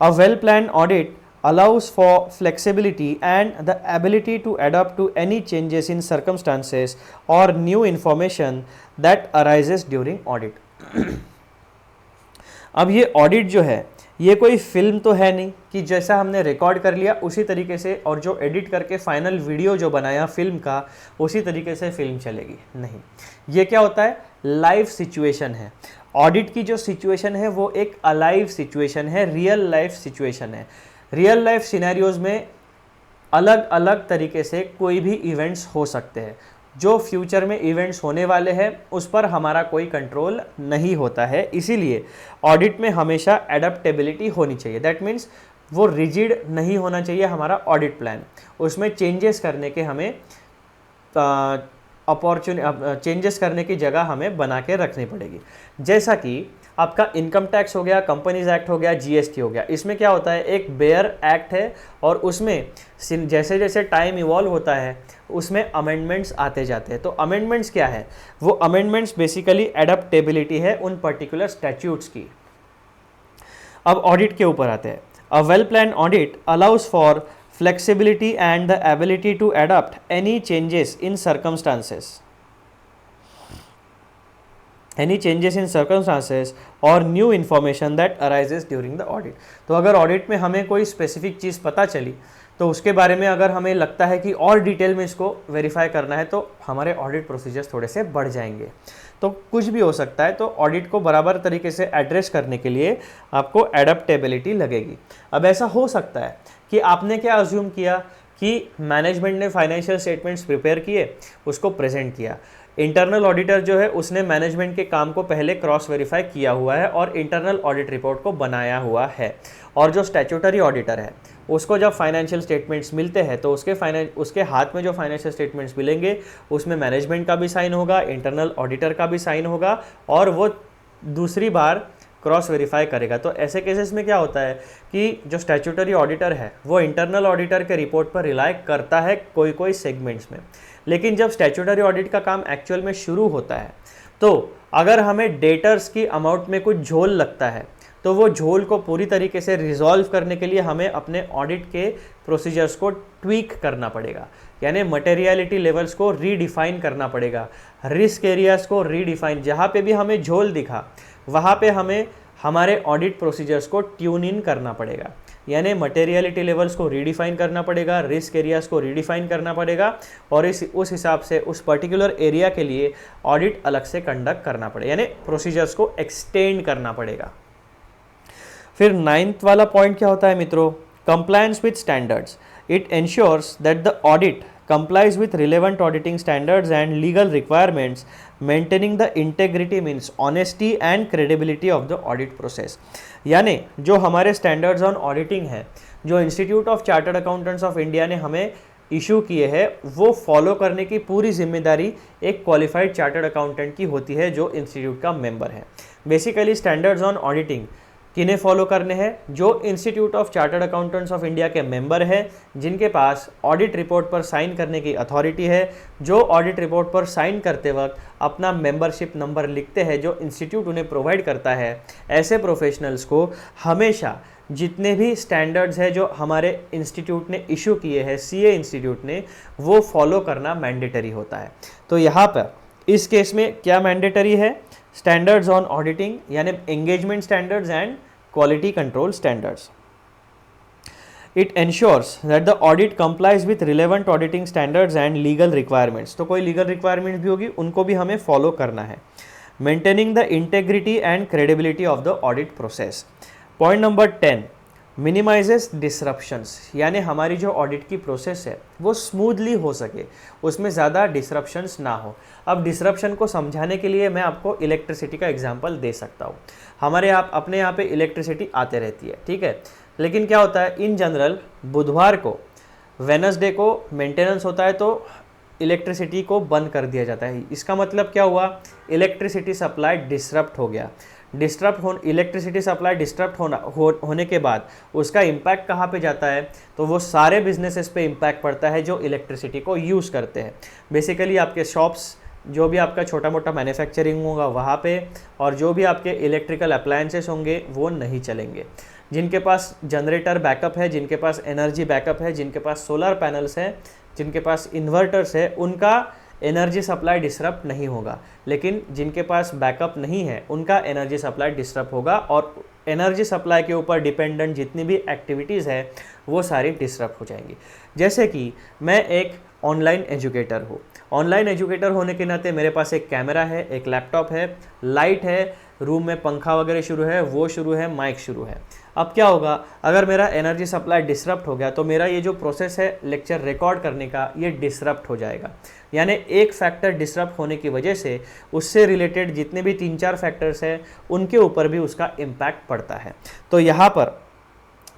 A well plan audit allows for flexibility and the ability to adapt to any changes in circumstances or new information that arises during audit। अब ये ऑडिट जो है ये कोई फिल्म तो है नहीं कि जैसा हमने रिकॉर्ड कर लिया उसी तरीके से, और जो एडिट करके फाइनल वीडियो जो बनाया फिल्म का उसी तरीके से फिल्म चलेगी, नहीं। ये क्या होता है, लाइव सिचुएशन है। ऑडिट की जो सिचुएशन है वो एक अलाइव सिचुएशन है, रियल लाइफ सिचुएशन है। रियल लाइफ सिनेरियोज में अलग अलग तरीके से कोई भी इवेंट्स हो सकते हैं। जो फ्यूचर में इवेंट्स होने वाले हैं उस पर हमारा कोई कंट्रोल नहीं होता है, इसीलिए ऑडिट में हमेशा एडेप्टेबिलिटी होनी चाहिए। दैट मीन्स वो रिजिड नहीं होना चाहिए हमारा ऑडिट प्लान, उसमें चेंजेस करने के हमें चेंजेस करने की जगह हमें बना के रखनी पड़ेगी। जैसा कि आपका इनकम टैक्स हो गया, कंपनीज एक्ट हो गया, जीएसटी हो गया, इसमें क्या होता है, एक बेयर एक्ट है और उसमें जैसे जैसे टाइम इवॉल्व होता है उसमें अमेंडमेंट्स आते जाते हैं। तो अमेंडमेंट्स क्या है, वो अमेंडमेंट्स बेसिकली एडेप्टेबिलिटी है उन पर्टिकुलर स्टैट्यूट्स की। अब ऑडिट के ऊपर आते हैं। A well plan audit allows for flexibility and the ability to adapt any changes in circumstances or new information that arises during the audit। तो अगर ऑडिट में हमें कोई स्पेसिफिक चीज़ पता चली तो उसके बारे में अगर हमें लगता है कि और डिटेल में इसको वेरीफाई करना है तो हमारे ऑडिट प्रोसीजर्स थोड़े से बढ़ जाएंगे। तो कुछ भी हो सकता है, तो ऑडिट को बराबर तरीके से एड्रेस करने के लिए आपको एडेप्टेबिलिटी लगेगी। अब ऐसा हो सकता है कि आपने क्या अज्यूम किया कि मैनेजमेंट ने फाइनेंशियल स्टेटमेंट्स प्रिपेयर किए, उसको प्रेजेंट किया, इंटरनल ऑडिटर जो है उसने मैनेजमेंट के काम को पहले क्रॉस वेरीफाई किया हुआ है और इंटरनल ऑडिट रिपोर्ट को बनाया हुआ है, और जो स्टैट्यूटरी ऑडिटर है उसको जब फाइनेंशियल स्टेटमेंट्स मिलते हैं तो उसके हाथ में जो फाइनेंशियल स्टेटमेंट्स मिलेंगे उसमें मैनेजमेंट का भी साइन होगा, इंटरनल ऑडिटर का भी साइन होगा और वो दूसरी बार क्रॉस वेरीफाई करेगा। तो ऐसे केसेस में क्या होता है कि जो स्टैट्यूटरी ऑडिटर है वो इंटरनल ऑडिटर के रिपोर्ट पर रिलाई करता है कोई कोई सेगमेंट्स में, लेकिन जब स्टैट्यूटरी ऑडिट का काम एक्चुअल में शुरू होता है तो अगर हमें डेटर्स की अमाउंट में कुछ झोल लगता है तो वो झोल को पूरी तरीके से रिजॉल्व करने के लिए हमें अपने ऑडिट के प्रोसीजर्स को ट्वीक करना पड़ेगा, यानी मटेरियलिटी लेवल्स को रीडिफाइन करना पड़ेगा, रिस्क एरियाज को रीडिफाइन, जहाँ पे भी हमें झोल दिखा वहाँ पे हमें हमारे ऑडिट प्रोसीजर्स को ट्यून इन करना पड़ेगा, यानी मटेरियलिटी लेवल्स को रीडिफाइन करना पड़ेगा, रिस्क एरियाज को रीडिफाइन करना पड़ेगा और उस हिसाब से उस पर्टिकुलर एरिया के लिए ऑडिट अलग से कंडक्ट करना पड़ेगा, यानी प्रोसीजर्स को एक्सटेंड करना पड़ेगा। फिर 9th वाला पॉइंट क्या होता है मित्रों, compliance with standards. It ensures that the audit complies with relevant auditing standards and legal requirements, maintaining the integrity means honesty and credibility of the audit process। यानी जो हमारे स्टैंडर्ड्स ऑन ऑडिटिंग है, जो institute of chartered accountants of India ने हमें issue किए हैं, वो फॉलो करने की पूरी जिम्मेदारी एक क्वालिफाइड चार्टर्ड अकाउंटेंट की होती है जो इंस्टीट्यूट का मेंबर है। बेसिकली स्टैंडर्ड्स ऑन ऑडिटिंग किन्हें फॉलो करने हैं, जो institute of chartered accountants of India के मेंबर हैं, जिनके पास ऑडिट रिपोर्ट पर साइन करने की अथॉरिटी है, जो ऑडिट रिपोर्ट पर साइन करते वक्त अपना मेंबरशिप नंबर लिखते हैं जो इंस्टीट्यूट उन्हें प्रोवाइड करता है। ऐसे प्रोफेशनल्स को हमेशा जितने भी स्टैंडर्ड्स हैं जो हमारे इंस्टीट्यूट ने इशू किए हैं, सीए इंस्टीट्यूट ने, वो फॉलो करना मैंडेटरी होता है। तो यहाँ पर इस केस में क्या मैंडेटरी है, स्टैंडर्ड्स ऑन ऑडिटिंग यानी engagement standards and quality control standards. It ensures that the audit complies with relevant auditing standards and legal requirements. तो कोई लीगल रिक्वायरमेंट्स भी होगी उनको भी हमें फॉलो करना है। Maintaining the integrity and credibility of the audit process. Point number 10, minimises disruptions, यानी हमारी जो ऑडिट की प्रोसेस है वो स्मूथली हो सके, उसमें ज़्यादा डिसरप्शंस ना हो। अब डिसरप्शन को समझाने के लिए मैं आपको इलेक्ट्रिसिटी का एग्जांपल दे सकता हूँ। हमारे अपने यहाँ पे इलेक्ट्रिसिटी आते रहती है, ठीक है, लेकिन क्या होता है इन जनरल बुधवार को, वेनसडे को मेंटेनेंस होता है तो इलेक्ट्रिसिटी को बंद कर दिया जाता है। इसका मतलब क्या हुआ, इलेक्ट्रिसिटी सप्लाई डिस्टर्ब हो गया। इलेक्ट्रिसिटी सप्लाई डिस्टर्ब होने के बाद उसका इम्पैक्ट कहाँ पे जाता है, तो वो सारे बिजनेसेस पे इम्पैक्ट पड़ता है जो इलेक्ट्रिसिटी को यूज़ करते हैं। बेसिकली आपके शॉप्स, जो भी आपका छोटा मोटा मैन्युफैक्चरिंग होगा वहाँ पे, और जो भी आपके इलेक्ट्रिकल अप्लायंसेस होंगे वो नहीं चलेंगे। जिनके पास जनरेटर बैकअप है, जिनके पास एनर्जी बैकअप है, जिनके पास सोलर पैनल्स हैं, जिनके पास इन्वर्टर्स है, उनका एनर्जी सप्लाई डिस्टर्ब नहीं होगा। लेकिन जिनके पास बैकअप नहीं है उनका एनर्जी सप्लाई डिस्टर्ब होगा, और एनर्जी सप्लाई के ऊपर डिपेंडेंट जितनी भी एक्टिविटीज़ है वो सारी डिस्टर्ब हो जाएंगी। जैसे कि मैं एक ऑनलाइन एजुकेटर हूँ, ऑनलाइन एजुकेटर होने के नाते मेरे पास एक कैमरा है, एक लैपटॉप है, लाइट है, रूम में पंखा वगैरह शुरू है, वो शुरू है, माइक शुरू है। अब क्या होगा, अगर मेरा एनर्जी सप्लाई डिसरप्ट हो गया तो मेरा ये जो प्रोसेस है लेक्चर रिकॉर्ड करने का, ये डिसरप्ट हो जाएगा। यानी एक फैक्टर डिसरप्ट होने की वजह से उससे रिलेटेड जितने भी 3-4 फैक्टर्स हैं उनके ऊपर भी उसका इम्पैक्ट पड़ता है। तो यहाँ पर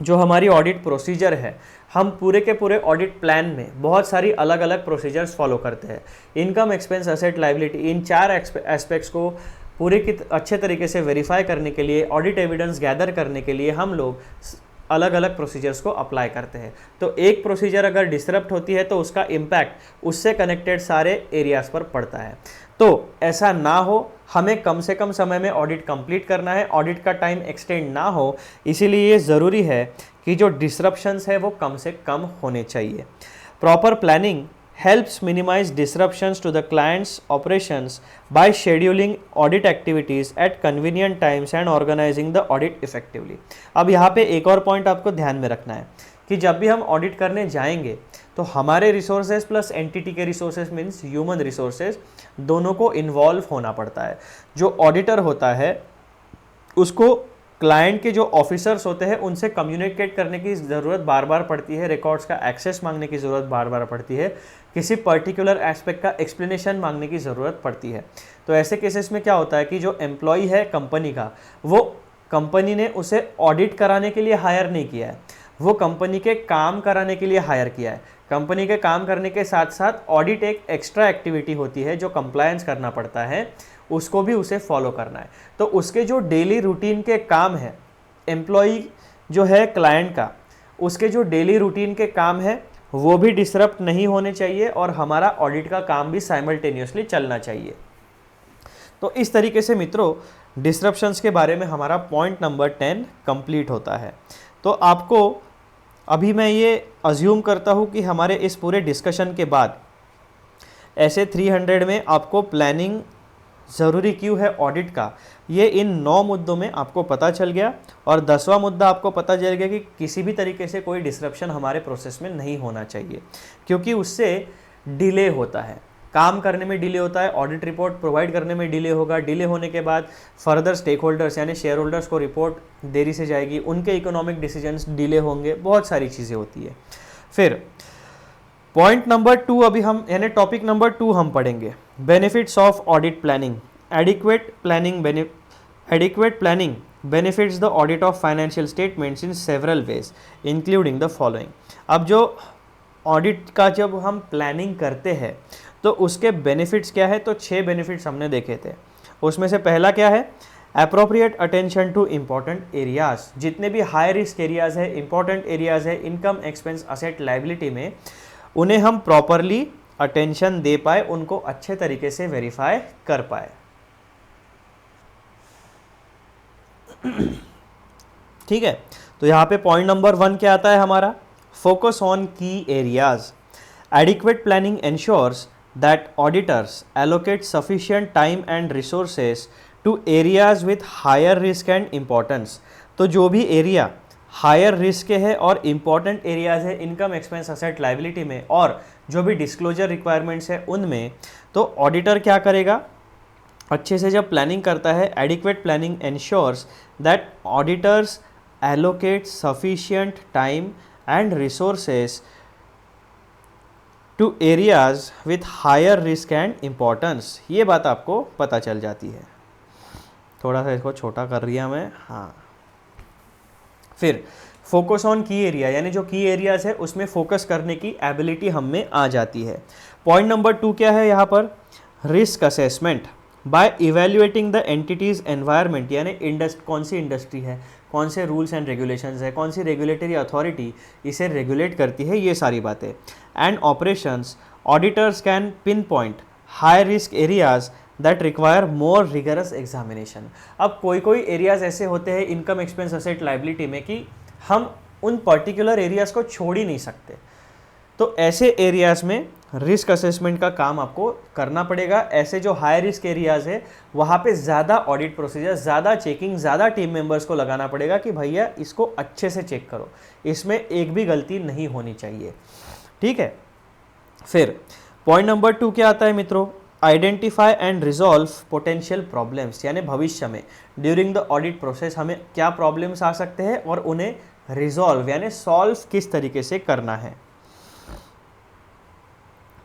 जो हमारी ऑडिट प्रोसीजर है, हम पूरे के पूरे ऑडिट प्लान में बहुत सारी अलग अलग प्रोसीजर्स फॉलो करते हैं। इनकम, एक्सपेंस, एसेट, लायबिलिटी, इन 4 एस्पेक्ट्स को पूरे की अच्छे तरीके से वेरीफाई करने के लिए, ऑडिट एविडेंस गैदर करने के लिए हम लोग अलग अलग प्रोसीजर्स को अप्लाई करते हैं। तो एक प्रोसीजर अगर डिसरप्ट होती है तो उसका इम्पैक्ट उससे कनेक्टेड सारे एरियाज़ पर पड़ता है। तो ऐसा ना हो, हमें कम से कम समय में ऑडिट कंप्लीट करना है, ऑडिट का टाइम एक्सटेंड ना हो, इसीलिए ये ज़रूरी है कि जो डिसरप्शंस है वो कम से कम होने चाहिए। Proper planning helps minimize disruptions to the client's operations by scheduling audit activities at convenient times and organizing the audit effectively। अब यहाँ पे एक और पॉइंट आपको ध्यान में रखना है कि जब भी हम ऑडिट करने जाएंगे तो हमारे रिसोर्सेज प्लस एंटिटी के रिसोर्सेज मीन्स ह्यूमन रिसोर्सेज दोनों को इन्वॉल्व होना पड़ता है। जो ऑडिटर होता है उसको क्लाइंट के जो ऑफिसर्स होते हैं उनसे कम्युनिकेट करने की ज़रूरत बार बार पड़ती है, रिकॉर्ड्स का एक्सेस मांगने की ज़रूरत बार बार पड़ती है, किसी पर्टिकुलर एस्पेक्ट का एक्सप्लेनेशन मांगने की ज़रूरत पड़ती है। तो ऐसे केसेस में क्या होता है कि जो एम्प्लॉई है कंपनी का, वो कंपनी ने उसे ऑडिट कराने के लिए हायर नहीं किया है, वो कंपनी के काम कराने के लिए हायर किया है। कंपनी के काम करने के साथ साथ ऑडिट एक एक्स्ट्रा एक्टिविटी होती है जो कंप्लायंस करना पड़ता है, उसको भी उसे फॉलो करना है। तो उसके जो डेली रूटीन के काम है, एम्प्लॉई जो है क्लाइंट का, उसके जो डेली रूटीन के काम है वो भी डिसरप्ट नहीं होने चाहिए और हमारा ऑडिट का काम भी साइमल्टेनियसली चलना चाहिए। तो इस तरीके से मित्रों डिसरप्शंस के बारे में हमारा पॉइंट नंबर 10 कंप्लीट होता है। तो आपको अभी मैं ये अज्यूम करता हूँ कि हमारे इस पूरे डिस्कशन के बाद ऐसे 300 में आपको प्लानिंग ज़रूरी क्यों है ऑडिट का, ये इन 9 मुद्दों में आपको पता चल गया। और 10वां मुद्दा आपको पता चल गया कि किसी भी तरीके से कोई डिसरप्शन हमारे प्रोसेस में नहीं होना चाहिए, क्योंकि उससे डिले होता है, काम करने में डिले होता है, ऑडिट रिपोर्ट प्रोवाइड करने में डिले होगा। डिले होने के बाद फर्दर स्टेक होल्डर्स यानी शेयर होल्डर्स को रिपोर्ट देरी से जाएगी, उनके इकोनॉमिक डिसीजंस डिले होंगे, बहुत सारी चीज़ें होती है। फिर पॉइंट नंबर 2 अभी हम यानी टॉपिक नंबर 2 हम पढ़ेंगे, benefits of audit planning. Adequate planning benefits the audit of financial statements in several ways including the following। अब जो ऑडिट का जब हम प्लानिंग करते हैं तो उसके बेनिफिट्स क्या है, तो 6 बेनिफिट्स हमने देखे थे। उसमें से पहला क्या है, appropriate attention to important areas. जितने भी हाई रिस्क एरियाज है, इंपॉर्टेंट एरियाज है इनकम, एक्सपेंस, असेट, लायबिलिटी में, उन्हें हम प्रॉपरली अटेंशन दे पाए, उनको अच्छे तरीके से वेरीफाई कर पाए। ठीक है, तो यहाँ पे पॉइंट नंबर 1 क्या आता है हमारा, focus on key areas. Adequate planning ensures that auditors allocate sufficient time and resources to areas with higher risk and importance. तो जो भी एरिया हायर रिस्क के है और इम्पॉर्टेंट एरियाज है इनकम, एक्सपेंस, असेट, लायबिलिटी में, और जो भी डिस्क्लोजर रिक्वायरमेंट्स है उनमें, तो ऑडिटर क्या करेगा, अच्छे से जब प्लानिंग करता है, adequate planning ensures that auditors allocate sufficient time and resources to areas with higher risk and importance। ये बात आपको पता चल जाती है। थोड़ा सा इसको छोटा कर लिया मैं, हाँ। फिर फोकस ऑन की एरिया, यानी जो की एरियाज है उसमें फोकस करने की एबिलिटी हम में आ जाती है। पॉइंट नंबर 2 क्या है यहाँ पर? Risk assessment bye evaluating the entities environment, यानी कौन सी इंडस्ट्री है, कौन से रूल्स एंड रेगुलेशंस है, कौन सी रेगुलेटरी अथॉरिटी इसे रेगुलेट करती है, ये सारी बातें। And operations, auditors can pin point high risk areas that require more rigorous examination. अब कोई कोई एरियाज ऐसे होते हैं इनकम एक्सपेंस असेट लाइबिलिटी में कि हम उन पर्टिकुलर एरियाज को छोड़ ही नहीं सकते, तो ऐसे एरियाज में रिस्क असेसमेंट का काम आपको करना पड़ेगा। ऐसे जो हाई रिस्क एरियाज है वहाँ पे ज़्यादा ऑडिट प्रोसीजर, ज़्यादा चेकिंग, ज़्यादा टीम मेंबर्स को लगाना पड़ेगा कि भैया इसको अच्छे से चेक करो, इसमें एक भी गलती नहीं होनी चाहिए, ठीक है। फिर पॉइंट नंबर 2 क्या आता है मित्रों? Identify and resolve potential problems, यानी भविष्य में ड्यूरिंग द ऑडिट प्रोसेस हमें क्या प्रॉब्लम्स आ सकते हैं और उन्हें रिजॉल्व यानी सॉल्व किस तरीके से करना है।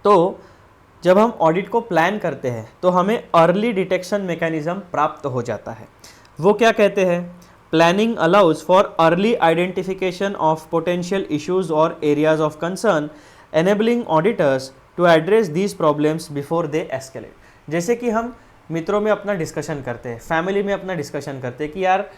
तो जब हम ऑडिट को प्लान करते हैं तो हमें अर्ली डिटेक्शन मैकेनिज्म प्राप्त हो जाता है। वो क्या कहते हैं? Planning allows for early identification of potential issues और areas of concern, enabling auditors to address these problems before they escalate. जैसे कि हम मित्रों में अपना डिस्कशन करते हैं, फैमिली में अपना डिस्कशन करते हैं कि यार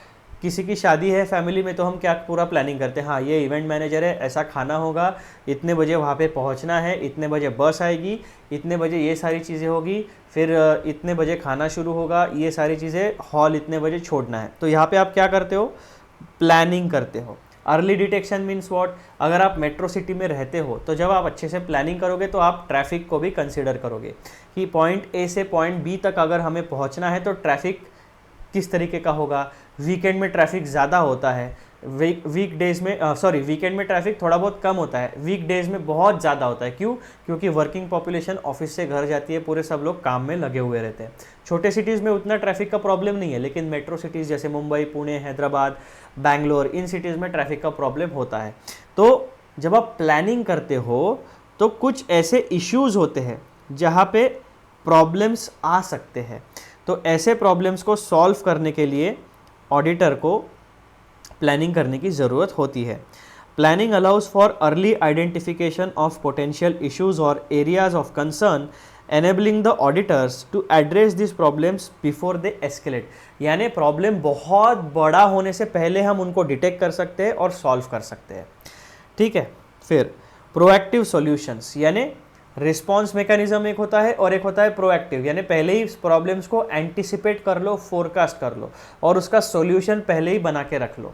किसी की शादी है फैमिली में, तो हम क्या पूरा प्लानिंग करते हैं, हाँ ये इवेंट मैनेजर है, ऐसा खाना होगा, इतने बजे वहाँ पे पहुँचना है, इतने बजे बस आएगी, इतने बजे ये सारी चीज़ें होगी, फिर इतने बजे खाना शुरू होगा, ये सारी चीज़ें, हॉल इतने बजे छोड़ना है। तो यहाँ पे आप क्या करते हो? प्लानिंग करते हो। Early detection means what? अगर आप मेट्रो सिटी में रहते हो तो जब आप अच्छे से प्लानिंग करोगे तो आप ट्रैफिक को भी कंसिडर करोगे कि पॉइंट ए से पॉइंट बी तक अगर हमें पहुंचना है तो ट्रैफिक किस तरीके का होगा। वीकेंड में ट्रैफिक ज़्यादा होता है, वीकडेज में वीकेंड में ट्रैफिक थोड़ा बहुत कम होता है, वीकडेज में बहुत ज़्यादा होता है। क्यों? क्योंकि वर्किंग पॉपुलेशन ऑफिस से घर जाती है, पूरे सब लोग काम में लगे हुए रहते हैं। छोटे सिटीज़ में उतना ट्रैफिक का प्रॉब्लम नहीं है, लेकिन मेट्रो सिटीज़ जैसे मुंबई, पुणे, हैदराबाद, बैंगलोर, इन सिटीज़ में ट्रैफिक का प्रॉब्लम होता है। तो जब आप प्लानिंग करते हो तो कुछ ऐसे इश्यूज़ होते हैं जहाँ पे प्रॉब्लम्स आ सकते हैं, तो ऐसे प्रॉब्लम्स को सॉल्व करने के लिए ऑडिटर को प्लानिंग करने की ज़रूरत होती है। Planning allows for early identification of potential issues और areas of concern, enabling the auditors to address this problems before they escalate. यानी प्रॉब्लम बहुत बड़ा होने से पहले हम उनको डिटेक्ट कर सकते हैं और सॉल्व कर सकते हैं, ठीक है। फिर प्रोएक्टिव सॉल्यूशंस, यानी रिस्पॉन्स मैकेनिज्म एक होता है और एक होता है प्रोएक्टिव, यानी पहले ही प्रॉब्लम्स को एंटिसिपेट कर लो, फोरकास्ट कर लो और उसका सॉल्यूशन पहले ही बना के रख लो।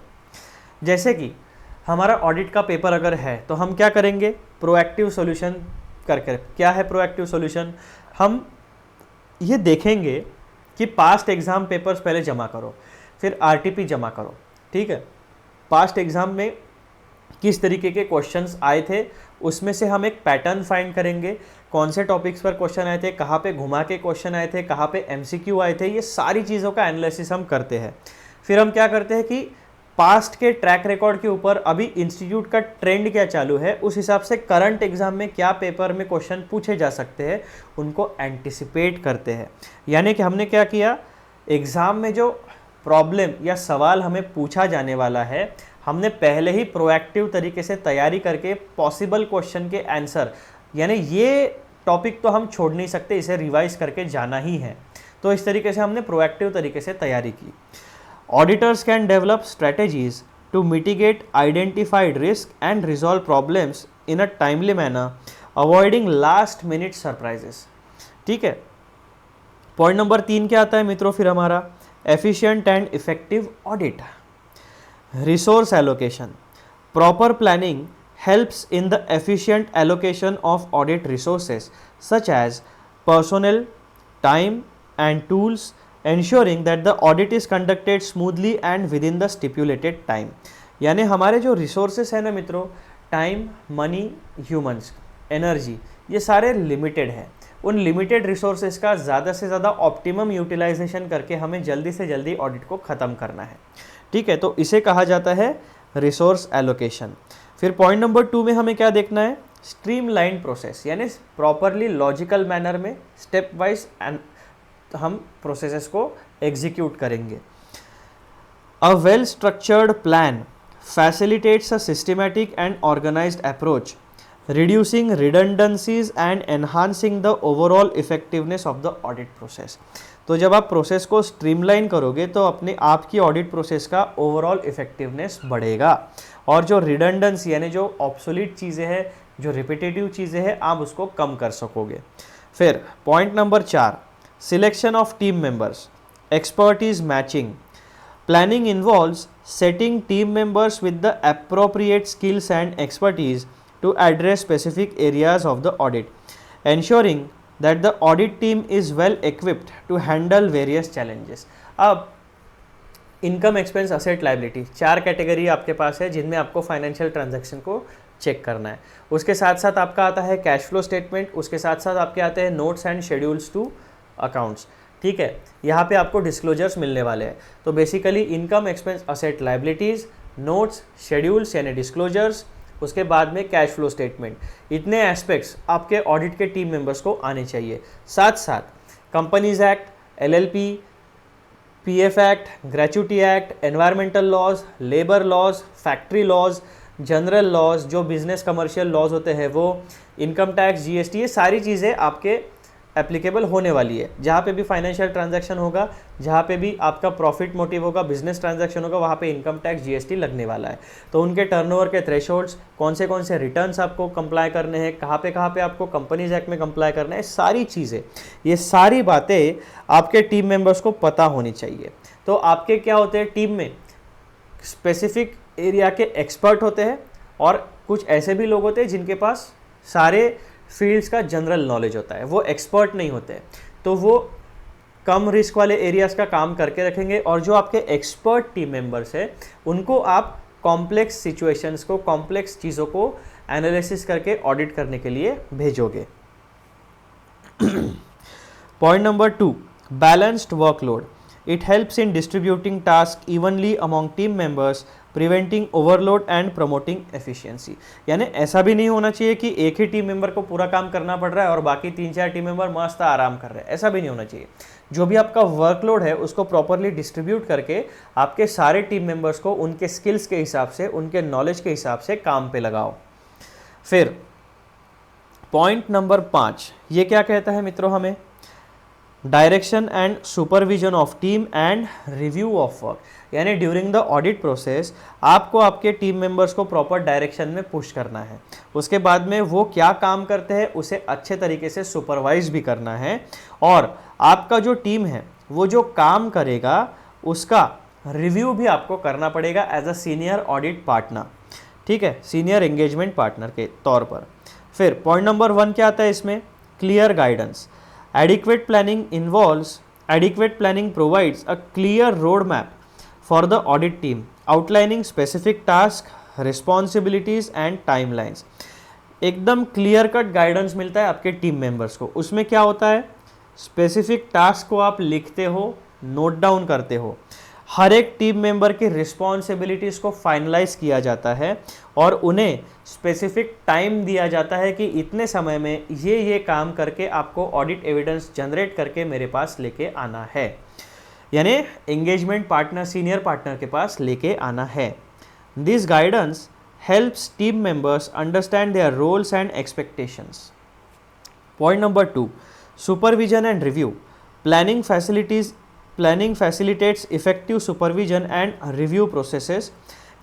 जैसे कि हमारा ऑडिट का पेपर अगर है तो हम क्या करेंगे? प्रोएक्टिव सॉल्यूशन करके। क्या है प्रोएक्टिव सॉल्यूशन? हम ये देखेंगे कि पास्ट एग्ज़ाम पेपर्स पहले जमा करो, फिर आरटीपी जमा करो, ठीक है। पास्ट एग्ज़ाम में किस तरीके के क्वेश्चंस आए थे उसमें से हम एक पैटर्न फाइंड करेंगे, कौन से टॉपिक्स पर क्वेश्चन आए थे, कहाँ पे घुमा के क्वेश्चन आए थे, कहाँ पे एमसीक्यू आए थे, ये सारी चीज़ों का एनालिसिस हम करते हैं। फिर हम क्या करते हैं कि पास्ट के ट्रैक रिकॉर्ड के ऊपर अभी इंस्टीट्यूट का ट्रेंड क्या चालू है, उस हिसाब से करंट एग्जाम में क्या पेपर में क्वेश्चन पूछे जा सकते हैं उनको एंटिसिपेट करते हैं। यानी कि हमने क्या किया, एग्ज़ाम में जो प्रॉब्लम या सवाल हमें पूछा जाने वाला है हमने पहले ही प्रोएक्टिव तरीके से तैयारी करके पॉसिबल क्वेश्चन के आंसर, यानी ये टॉपिक तो हम छोड़ नहीं सकते, इसे रिवाइज करके जाना ही है, तो इस तरीके से हमने प्रोएक्टिव तरीके से तैयारी की। Auditors can develop strategies to mitigate identified risk and resolve problems in a timely manner, avoiding last minute surprises, ठीक है। पॉइंट नंबर 3 क्या आता है मित्रों? फिर हमारा efficient and effective audit. Resource allocation. Proper planning helps in the efficient allocation of audit resources such as personnel, time and tools, ensuring that the audit is conducted smoothly and within the stipulated time. यानी हमारे जो resources हैं ना मित्रों, time, money, humans, energy, ये सारे limited हैं। उन लिमिटेड रिसोर्सेज का ज़्यादा से ज़्यादा ऑप्टिमम यूटिलाइजेशन करके हमें जल्दी से जल्दी ऑडिट को ख़त्म करना है, ठीक है, तो इसे कहा जाता है रिसोर्स एलोकेशन। फिर पॉइंट नंबर 2 में हमें क्या देखना है, स्ट्रीमलाइन प्रोसेस, यानी प्रॉपरली लॉजिकल मैनर में स्टेप वाइज हम प्रोसेसेस को एग्जीक्यूट करेंगे। A well structured plan facilitates a systematic and organized approach, reducing redundancies and enhancing the overall effectiveness of the audit process। तो जब आप प्रोसेस को streamline करोगे तो अपने आपकी ऑडिट प्रोसेस का ओवरऑल इफेक्टिवनेस बढ़ेगा, और जो रिडंडेंसी यानी जो ऑब्सोलीट चीज़ें हैं, जो रिपीटेटिव चीज़ें हैं, आप उसको कम कर सकोगे। फिर point number 4, selection of team members, expertise matching. Planning involves setting team members with the appropriate skills and expertise to address specific areas of the audit, ensuring that the audit team is well equipped to handle various challenges। अब income expense asset liability 4 category आपके पास है जिनमें आपको financial transaction को check करना है। उसके साथ साथ आपका आता है कैश फ्लो स्टेटमेंट, उसके साथ साथ आपके आते हैं notes and schedules to accounts. ठीक है, यहाँ पे आपको डिस्क्लोजर्स मिलने वाले हैं। तो basically income expense asset liabilities, notes, schedules यानी डिस्क्लोजर्स, उसके बाद में कैश फ्लो स्टेटमेंट, इतने एस्पेक्ट्स आपके ऑडिट के टीम मेंबर्स को आने चाहिए। साथ साथ companies act, LLP, PF act, gratuity act, environmental laws, labour laws, factory laws, general laws, जो बिजनेस कमर्शियल लॉज होते हैं वो, इनकम टैक्स, GST, ये सारी चीज़ें आपके एप्लीकेबल होने वाली है। जहाँ पे भी फाइनेंशियल ट्रांजैक्शन होगा, जहाँ पे भी आपका प्रॉफिट मोटिव होगा, बिजनेस ट्रांजैक्शन होगा, वहाँ पे इनकम टैक्स, GST लगने वाला है। तो उनके टर्नओवर के थ्रेशोल्ड्स, कौन से रिटर्न्स आपको कंप्लाई करने हैं, कहाँ पे आपको कंपनीज एक्ट में कंप्लाई करना है, सारी चीज़ें, ये सारी बातें आपके टीम मेंबर्स को पता होनी चाहिए। तो आपके क्या होते हैं, टीम में स्पेसिफिक एरिया के एक्सपर्ट होते हैं, और कुछ ऐसे भी लोग होते हैं जिनके पास सारे फील्ड्स का जनरल नॉलेज होता है, वो एक्सपर्ट नहीं होते, तो वो कम रिस्क वाले एरियाज़ का काम करके रखेंगे, और जो आपके एक्सपर्ट टीम मेंबर्स हैं उनको आप कॉम्प्लेक्स सिचुएशंस को, कॉम्प्लेक्स चीज़ों को एनालिसिस करके ऑडिट करने के लिए भेजोगे। Point number 2, balanced workload. It helps in distributing task evenly among team members, preventing overload and promoting efficiency. यानी ऐसा भी नहीं होना चाहिए कि एक ही टीम मेंबर को पूरा काम करना पड़ रहा है और बाकी 3-4 टीम मेंबर मस्त आराम कर रहे हैं, ऐसा भी नहीं होना चाहिए। जो भी आपका वर्कलोड है उसको प्रॉपरली डिस्ट्रीब्यूट करके आपके सारे टीम मेंबर्स को उनके स्किल्स के हिसाब से, उनके नॉलेज के हिसाब से काम पे लगाओ। फिर पॉइंट नंबर 5, ये क्या कहता है मित्रों हमें, direction and supervision of team and review of work. यानी ड्यूरिंग द ऑडिट प्रोसेस आपको आपके टीम मेंबर्स को प्रॉपर डायरेक्शन में पुश करना है, उसके बाद में वो क्या काम करते हैं उसे अच्छे तरीके से सुपरवाइज भी करना है, और आपका जो टीम है वो जो काम करेगा उसका रिव्यू भी आपको करना पड़ेगा as a senior audit partner. ठीक है, सीनियर एंगेजमेंट पार्टनर के तौर पर। फिर पॉइंट नंबर 1 क्या आता है इसमें, clear guidance. Adequate planning provides a clear roadmap for the audit team, outlining specific tasks, responsibilities and timelines। एकदम क्लियर कट गाइडेंस मिलता है आपके टीम मेंबर्स को। उसमें क्या होता है, स्पेसिफिक टास्क को आप लिखते हो, नोट डाउन करते हो, हर एक टीम मेंबर की रिस्पॉन्सिबिलिटीज़ को फाइनलाइज किया जाता है, और उन्हें स्पेसिफिक टाइम दिया जाता है कि इतने समय में ये काम करके आपको ऑडिट एविडेंस जनरेट करके मेरे पास लेके आना है, यानी एंगेजमेंट पार्टनर, सीनियर पार्टनर के पास लेके आना है। This guidance helps team members understand their roles and expectations. Point number 2, supervision and review. Planning facilitates effective supervision and review processes,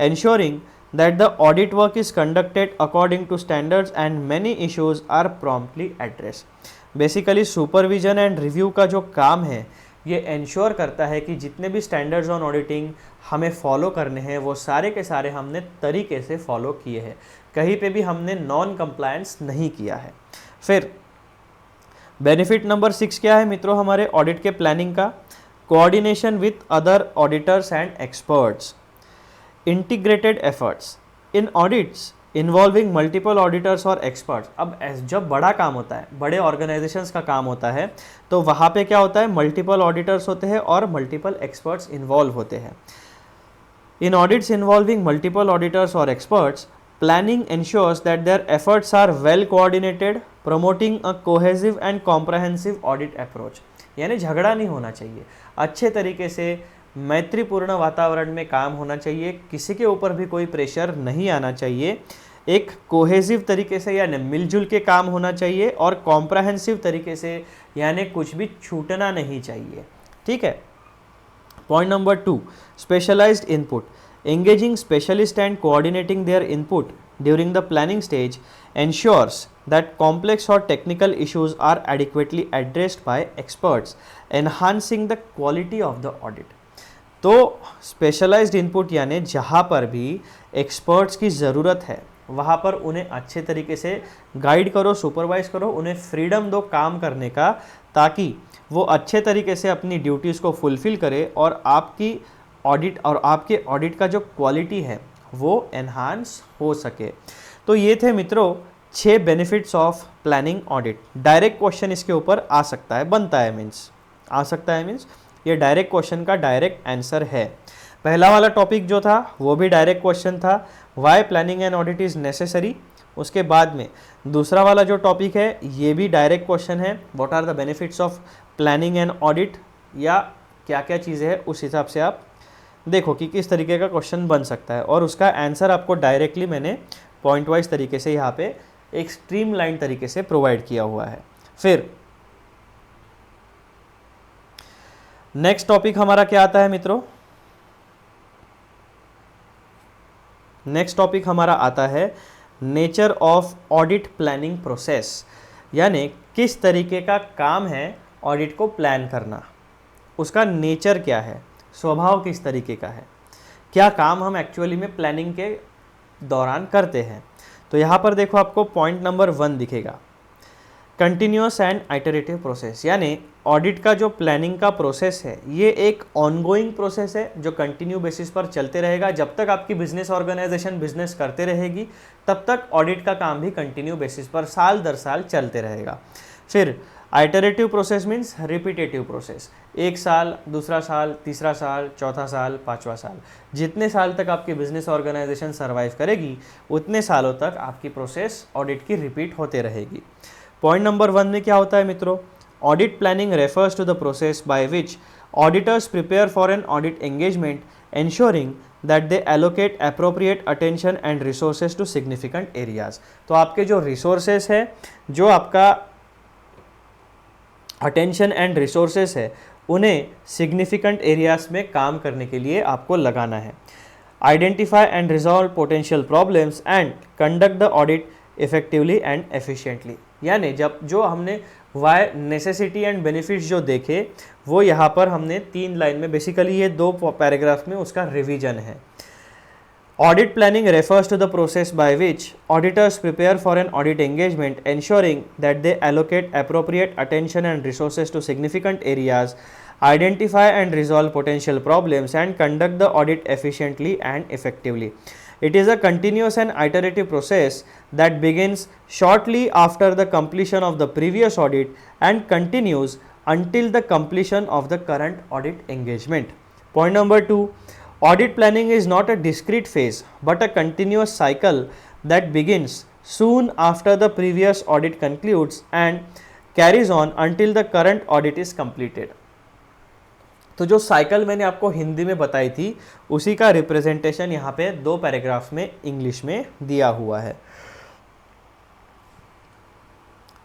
ensuring that the audit work is conducted according to standards and many issues are promptly addressed। Basically supervision and review का जो काम है ये ensure करता है कि जितने भी स्टैंडर्ड्स ऑन ऑडिटिंग हमें फॉलो करने हैं वो सारे के सारे हमने तरीके से फॉलो किए हैं, कहीं पे भी हमने नॉन कंप्लायंस नहीं किया है। फिर बेनिफिट नंबर 6 क्या है मित्रों हमारे ऑडिट के प्लानिंग का, coordination with other auditors and experts. Integrated efforts in audits involving multiple auditors और एक्सपर्ट्स। अब जब बड़ा काम होता है, बड़े ऑर्गेनाइजेशंस का काम होता है, तो वहाँ पे क्या होता है, मल्टीपल ऑडिटर्स होते हैं और मल्टीपल एक्सपर्ट्स इन्वॉल्व होते हैं। In audits involving multiple auditors or experts, planning ensures that their efforts are well coordinated, promoting a cohesive and comprehensive audit approach. यानी झगड़ा नहीं होना चाहिए, अच्छे तरीके से मैत्रीपूर्ण वातावरण में काम होना चाहिए, किसी के ऊपर भी कोई प्रेशर नहीं आना चाहिए, एक कोहेसिव तरीके से यानी मिलजुल के काम होना चाहिए और कॉम्प्रहेंसिव तरीके से यानी कुछ भी छूटना नहीं चाहिए। ठीक है। Point number 2, specialised input. Engaging specialists and coordinating their input during the planning stage ensures that complex or technical issues are adequately addressed by experts, enhancing the quality of the audit. तो specialised input यानी जहाँ पर भी experts की ज़रूरत है वहाँ पर उन्हें अच्छे तरीके से गाइड करो, सुपरवाइज करो, उन्हें फ्रीडम दो काम करने का, ताकि वो अच्छे तरीके से अपनी ड्यूटीज़ को फुलफ़िल करे और आपकी ऑडिट और आपके ऑडिट का जो क्वालिटी है वो एनहांस हो सके। तो ये थे मित्रों 6 benefits of planning audit. Direct question इसके ऊपर आ सकता है, बनता है, आ सकता है मीन्स ये डायरेक्ट क्वेश्चन का डायरेक्ट आंसर है। पहला वाला टॉपिक जो था वो भी डायरेक्ट क्वेश्चन था, why planning and audit is necessary. उसके बाद में दूसरा वाला जो टॉपिक है ये भी डायरेक्ट क्वेश्चन है, what are the benefits of planning and audit, या क्या क्या चीज़ें हैं, उस हिसाब से आप देखो कि किस तरीके का क्वेश्चन बन सकता है। और उसका आंसर आपको डायरेक्टली मैंने पॉइंट वाइज तरीके से यहाँ पे एक स्ट्रीमलाइन तरीके से प्रोवाइड किया हुआ है। फिर नेक्स्ट टॉपिक हमारा क्या आता है मित्रों? नेक्स्ट टॉपिक हमारा आता है nature of audit planning process, यानी किस तरीके का काम है ऑडिट को प्लान करना, उसका नेचर क्या है, स्वभाव किस तरीके का है, क्या काम हम एक्चुअली में प्लानिंग के दौरान करते हैं। तो यहाँ पर देखो आपको पॉइंट नंबर 1 दिखेगा, कंटिन्यूअस एंड आइटरेटिव प्रोसेस, यानी ऑडिट का जो प्लानिंग का प्रोसेस है ये एक ऑनगोइंग प्रोसेस है जो कंटिन्यू बेसिस पर चलते रहेगा। जब तक आपकी बिजनेस ऑर्गेनाइजेशन बिजनेस करते रहेगी तब तक ऑडिट का काम भी कंटिन्यू बेसिस पर साल दर साल चलते रहेगा। फिर iterative process means repetitive process, एक साल, दूसरा साल, तीसरा साल, चौथा साल, पाँचवा साल, जितने साल तक आपकी बिजनेस ऑर्गेनाइजेशन सर्वाइव करेगी उतने सालों तक आपकी प्रोसेस ऑडिट की रिपीट होते रहेगी। पॉइंट नंबर 1 में क्या होता है मित्रों? Audit planning refers to the process by which auditors prepare for an audit engagement ensuring that they allocate appropriate attention and resources to significant areas। तो आपके जो resources है, जो आपका अटेंशन एंड रिसोर्सेस है, उन्हें सिग्निफिकेंट एरियाज में काम करने के लिए आपको लगाना है। Identify and resolve potential problems and conduct the audit effectively and efficiently, यानी जब जो हमने वाई नेसेसिटी एंड बेनिफिट्स जो देखे वो यहाँ पर हमने 3 लाइन में, बेसिकली ये 2 पैराग्राफ में उसका रिवीजन है। Audit planning refers to the process by which auditors prepare for an audit engagement, ensuring that they allocate appropriate attention and resources to significant areas, identify and resolve potential problems, and conduct the audit efficiently and effectively. It is a continuous and iterative process that begins shortly after the completion of the previous audit and continues until the completion of the current audit engagement. Point number 2. Audit planning is not a discrete phase but a continuous cycle that begins soon after the previous audit concludes and carries on until the current audit is completed. तो जो cycle मैंने आपको हिंदी में बताई थी उसी का representation यहाँ पे 2 पैराग्राफ में इंग्लिश में दिया हुआ है।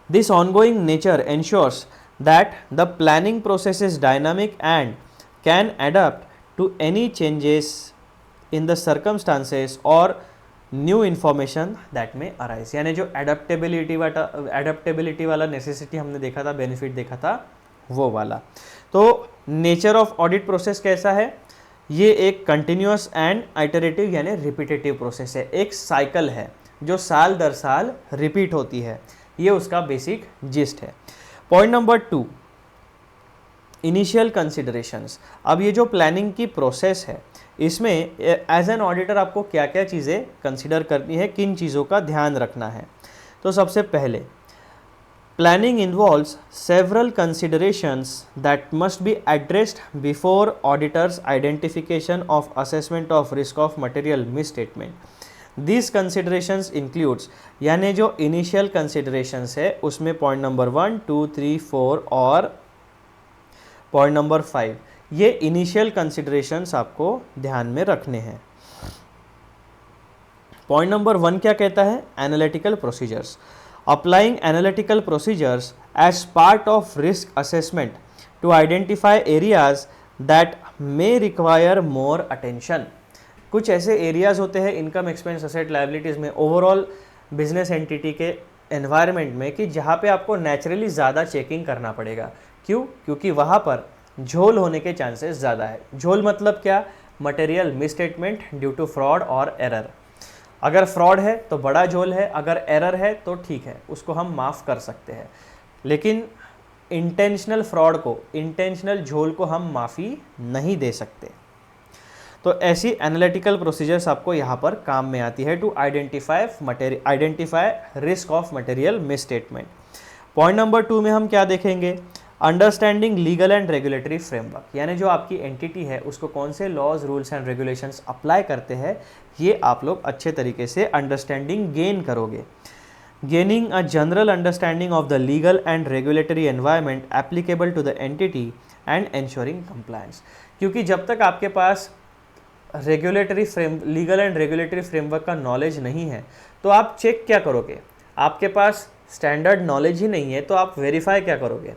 This ongoing nature ensures that the planning process is dynamic and can adapt to any changes in the circumstances or new information that may arise। यानी जो एडेप्टेबिलिटी वाला नेसेसिटी हमने देखा था, बेनिफिट देखा था, वो वाला। तो नेचर ऑफ ऑडिट प्रोसेस कैसा है? ये एक कंटिन्यूअस एंड आइटरेटिव यानी रिपीटेटिव प्रोसेस है, एक साइकिल है जो साल दर साल रिपीट होती है, ये उसका बेसिक जिस्ट है। Point number 2, initial considerations. अब ये जो प्लानिंग की प्रोसेस है इसमें एज एन ऑडिटर आपको क्या क्या चीज़ें कंसिडर करनी है, किन चीज़ों का ध्यान रखना है। तो सबसे पहले Planning involves several considerations that must be addressed before auditor's identification of assessment of risk of material misstatement. These considerations includes, यानी जो initial considerations है उसमें पॉइंट नंबर 1, 2, 3, 4 और पॉइंट नंबर 5, ये इनिशियल कंसिडरेशंस आपको ध्यान में रखने हैं। पॉइंट नंबर 1 क्या कहता है? Analytical procedures. Applying analytical procedures as part of risk assessment to identify areas that may require more attention. कुछ ऐसे एरियाज होते हैं इनकम, एक्सपेंस, असेट, लायबिलिटीज़ में, ओवरऑल बिजनेस एंटिटी के एनवायरनमेंट में कि जहाँ पे आपको नेचुरली ज़्यादा चेकिंग करना पड़ेगा। क्यों? क्योंकि वहाँ पर झोल होने के चांसेस ज़्यादा है। झोल मतलब क्या? Material misstatement due to fraud और एरर। अगर फ्रॉड है तो बड़ा झोल है, अगर एरर है तो ठीक है, उसको हम माफ़ कर सकते हैं, लेकिन इंटेंशनल फ्रॉड को, इंटेंशनल झोल को हम माफ़ी नहीं दे सकते। तो ऐसी एनालिटिकल प्रोसीजर्स आपको यहाँ पर काम में आती है to identify risk of material misstatement. Point number 2 में हम क्या देखेंगे? Understanding legal and regulatory framework, यानी जो आपकी एंटिटी है उसको कौन से laws, rules and regulations apply करते हैं, ये आप लोग अच्छे तरीके से अंडरस्टैंडिंग गेन करोगे। Gaining a general understanding of the legal and regulatory environment applicable to the entity and ensuring compliance. क्योंकि जब तक आपके पास लीगल एंड रेगुलेटरी फ्रेमवर्क का नॉलेज नहीं है तो आप चेक क्या करोगे? आपके पास स्टैंडर्ड नॉलेज ही नहीं है तो आप वेरीफाई क्या करोगे?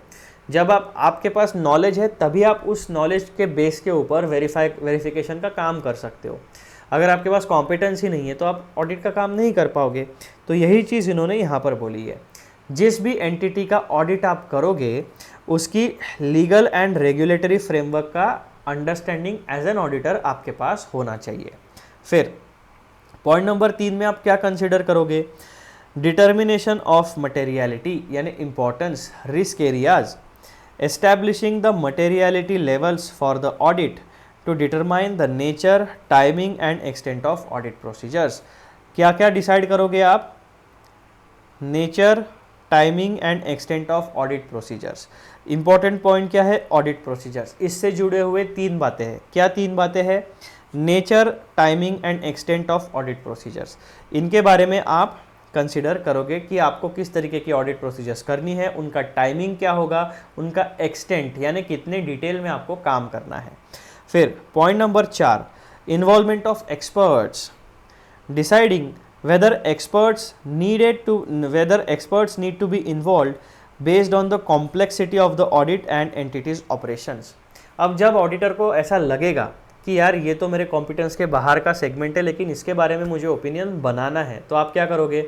जब आपके पास नॉलेज है तभी आप उस नॉलेज के बेस के ऊपर वेरिफिकेशन का काम कर सकते हो। अगर आपके पास कॉम्पिटेंस ही नहीं है तो आप ऑडिट का काम नहीं कर पाओगे। तो यही चीज़ इन्होंने यहाँ पर बोली है। जिस भी एंटिटी का ऑडिट आप करोगे उसकी लीगल एंड रेगुलेटरी फ्रेमवर्क का अंडरस्टैंडिंग एज एन ऑडिटर आपके पास होना चाहिए। फिर पॉइंट नंबर 3 में आप क्या कंसिडर करोगे? डिटर्मिनेशन ऑफ मटेरियलिटी, यानी importance, risk areas, establishing the materiality levels for the audit to determine the nature, timing and extent of audit procedures। क्या क्या डिसाइड करोगे आप? Nature, timing and extent of audit procedures. Important point क्या है? Audit procedures. इससे जुड़े हुए 3 बातें हैं। क्या 3 बातें हैं? Nature, timing and extent of audit procedures. इनके बारे में आप कंसिडर करोगे कि आपको किस तरीके की ऑडिट प्रोसीजर्स करनी है, उनका टाइमिंग क्या होगा, उनका एक्सटेंट यानी कितने डिटेल में आपको काम करना है। फिर point number 4, involvement of experts, deciding whether experts need to be involved based on the complexity of the audit and entities operations। अब जब ऑडिटर को ऐसा लगेगा कि यार ये तो मेरे कॉम्पिटेंस के बाहर का सेगमेंट है लेकिन इसके बारे में मुझे ओपिनियन बनाना है, तो आप क्या करोगे?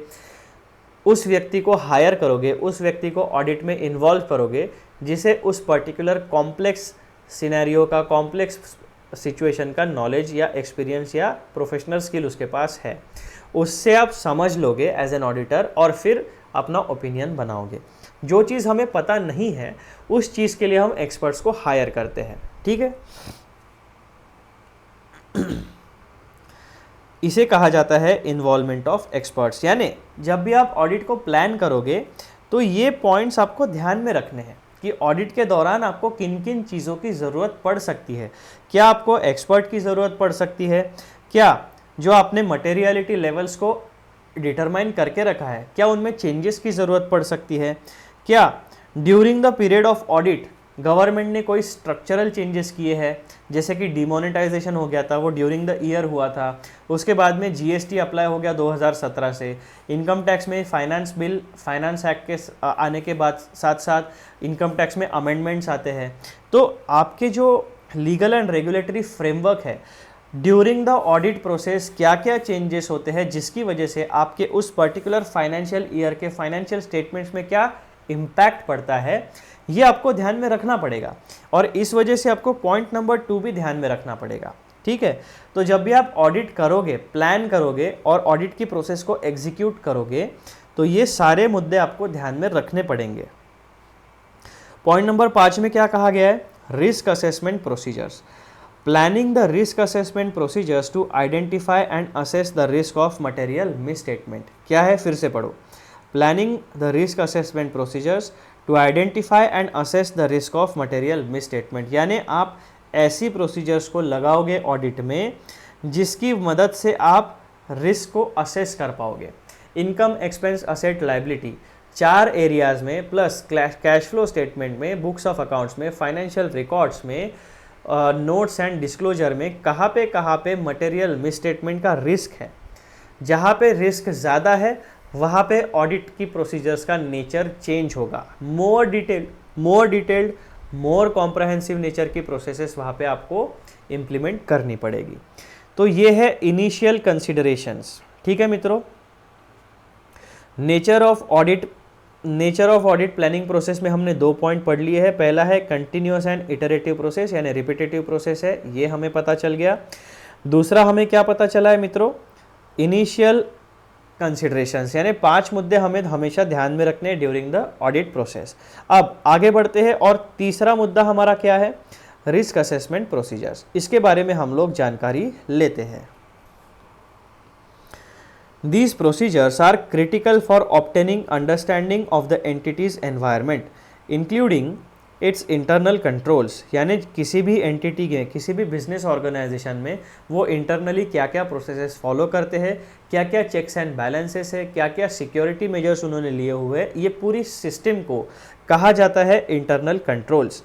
उस व्यक्ति को हायर करोगे, उस व्यक्ति को ऑडिट में इन्वॉल्व करोगे जिसे उस पर्टिकुलर कॉम्प्लेक्स सिनेरियो का, कॉम्प्लेक्स सिचुएशन का नॉलेज या एक्सपीरियंस या प्रोफेशनल स्किल उसके पास है। उससे आप समझ लोगे एज एन ऑडिटर और फिर अपना ओपिनियन बनाओगे। जो चीज़ हमें पता नहीं है उस चीज़ के लिए हम एक्सपर्ट्स को हायर करते हैं। ठीक है, इसे कहा जाता है इन्वॉल्वमेंट ऑफ एक्सपर्ट्स। यानी जब भी आप ऑडिट को प्लान करोगे तो ये पॉइंट्स आपको ध्यान में रखने हैं कि ऑडिट के दौरान आपको किन किन चीज़ों की ज़रूरत पड़ सकती है। क्या आपको एक्सपर्ट की ज़रूरत पड़ सकती है? क्या जो आपने मटेरियलिटी लेवल्स को डिटरमाइन करके रखा है क्या उनमें चेंजेस की ज़रूरत पड़ सकती है? क्या during the period of audit government ने कोई स्ट्रक्चरल चेंजेस किए हैं, जैसे कि डिमोनेटाइजेशन हो गया था, वो ड्यूरिंग द ईयर हुआ था। उसके बाद में जीएसटी अप्लाई हो गया 2017 से। इनकम टैक्स में फाइनेंस एक्ट के आने के बाद साथ साथ इनकम टैक्स में अमेंडमेंट्स आते हैं। तो आपके जो लीगल एंड रेगुलेटरी फ्रेमवर्क है, ड्यूरिंग द ऑडिट प्रोसेस क्या क्या चेंजेस होते हैं जिसकी वजह से आपके उस पर्टिकुलर फाइनेंशियल ईयर के फाइनेंशियल स्टेटमेंट्स में क्या इम्पैक्ट पड़ता है, ये आपको ध्यान में रखना पड़ेगा। और इस वजह से आपको पॉइंट नंबर 2 भी ध्यान में रखना पड़ेगा। ठीक है, तो जब भी आप ऑडिट करोगे, प्लान करोगे और ऑडिट की प्रोसेस को एग्जीक्यूट करोगे तो ये सारे मुद्दे आपको ध्यान में रखने पड़ेंगे। पॉइंट नंबर 5 में क्या कहा गया है? Risk assessment procedures. Planning the risk assessment procedures to identify and assess the risk of material misstatement. क्या है? फिर से पढ़ो। Planning the risk assessment procedures to identify and assess the risk of material misstatement. यानी आप ऐसी procedures को लगाओगे ऑडिट में जिसकी मदद से आप रिस्क को असेस कर पाओगे। Income, expense, asset, liability, 4 areas में प्लस कैश फ्लो स्टेटमेंट में, बुक्स ऑफ अकाउंट्स में, फाइनेंशियल रिकॉर्ड्स में, नोट्स एंड डिस्क्लोजर में कहाँ पे मटेरियल मिसस्टेटमेंट का रिस्क है। जहाँ पे रिस्क ज़्यादा है वहाँ पे ऑडिट की प्रोसीजर्स का नेचर चेंज होगा। मोर डिटेल्ड, मोर कॉम्प्रहेंसिव नेचर की प्रोसेसेस वहाँ पे आपको इम्प्लीमेंट करनी पड़ेगी। तो ये है इनिशियल कंसिडरेशंस। ठीक है मित्रों, nature of audit planning process में हमने 2 पॉइंट पढ़ लिए हैं। पहला है कंटिन्यूअस एंड इटरेटिव प्रोसेस, यानी रिपीटेटिव प्रोसेस है, ये हमें पता चल गया। दूसरा हमें क्या पता चला है मित्रों, इनिशियल कंसिडरेशंस, यानी 5 मुद्दे हमें हमेशा ध्यान में रखने ड्यूरिंग द ऑडिट प्रोसेस। अब आगे बढ़ते हैं और तीसरा मुद्दा हमारा क्या है, रिस्क असेसमेंट प्रोसीजर्स। इसके बारे में हम लोग जानकारी लेते हैं। These procedures are critical for obtaining understanding of the entity's environment, including its internal controls। यानी किसी भी एंटिटी के, किसी भी बिजनेस ऑर्गेनाइजेशन में वो इंटरनली क्या क्या प्रोसेसेस फॉलो करते हैं, क्या क्या चेक्स एंड बैलेंसेस है, क्या क्या सिक्योरिटी मेजर्स उन्होंने लिए हुए, ये पूरी सिस्टम को कहा जाता है इंटरनल कंट्रोल्स।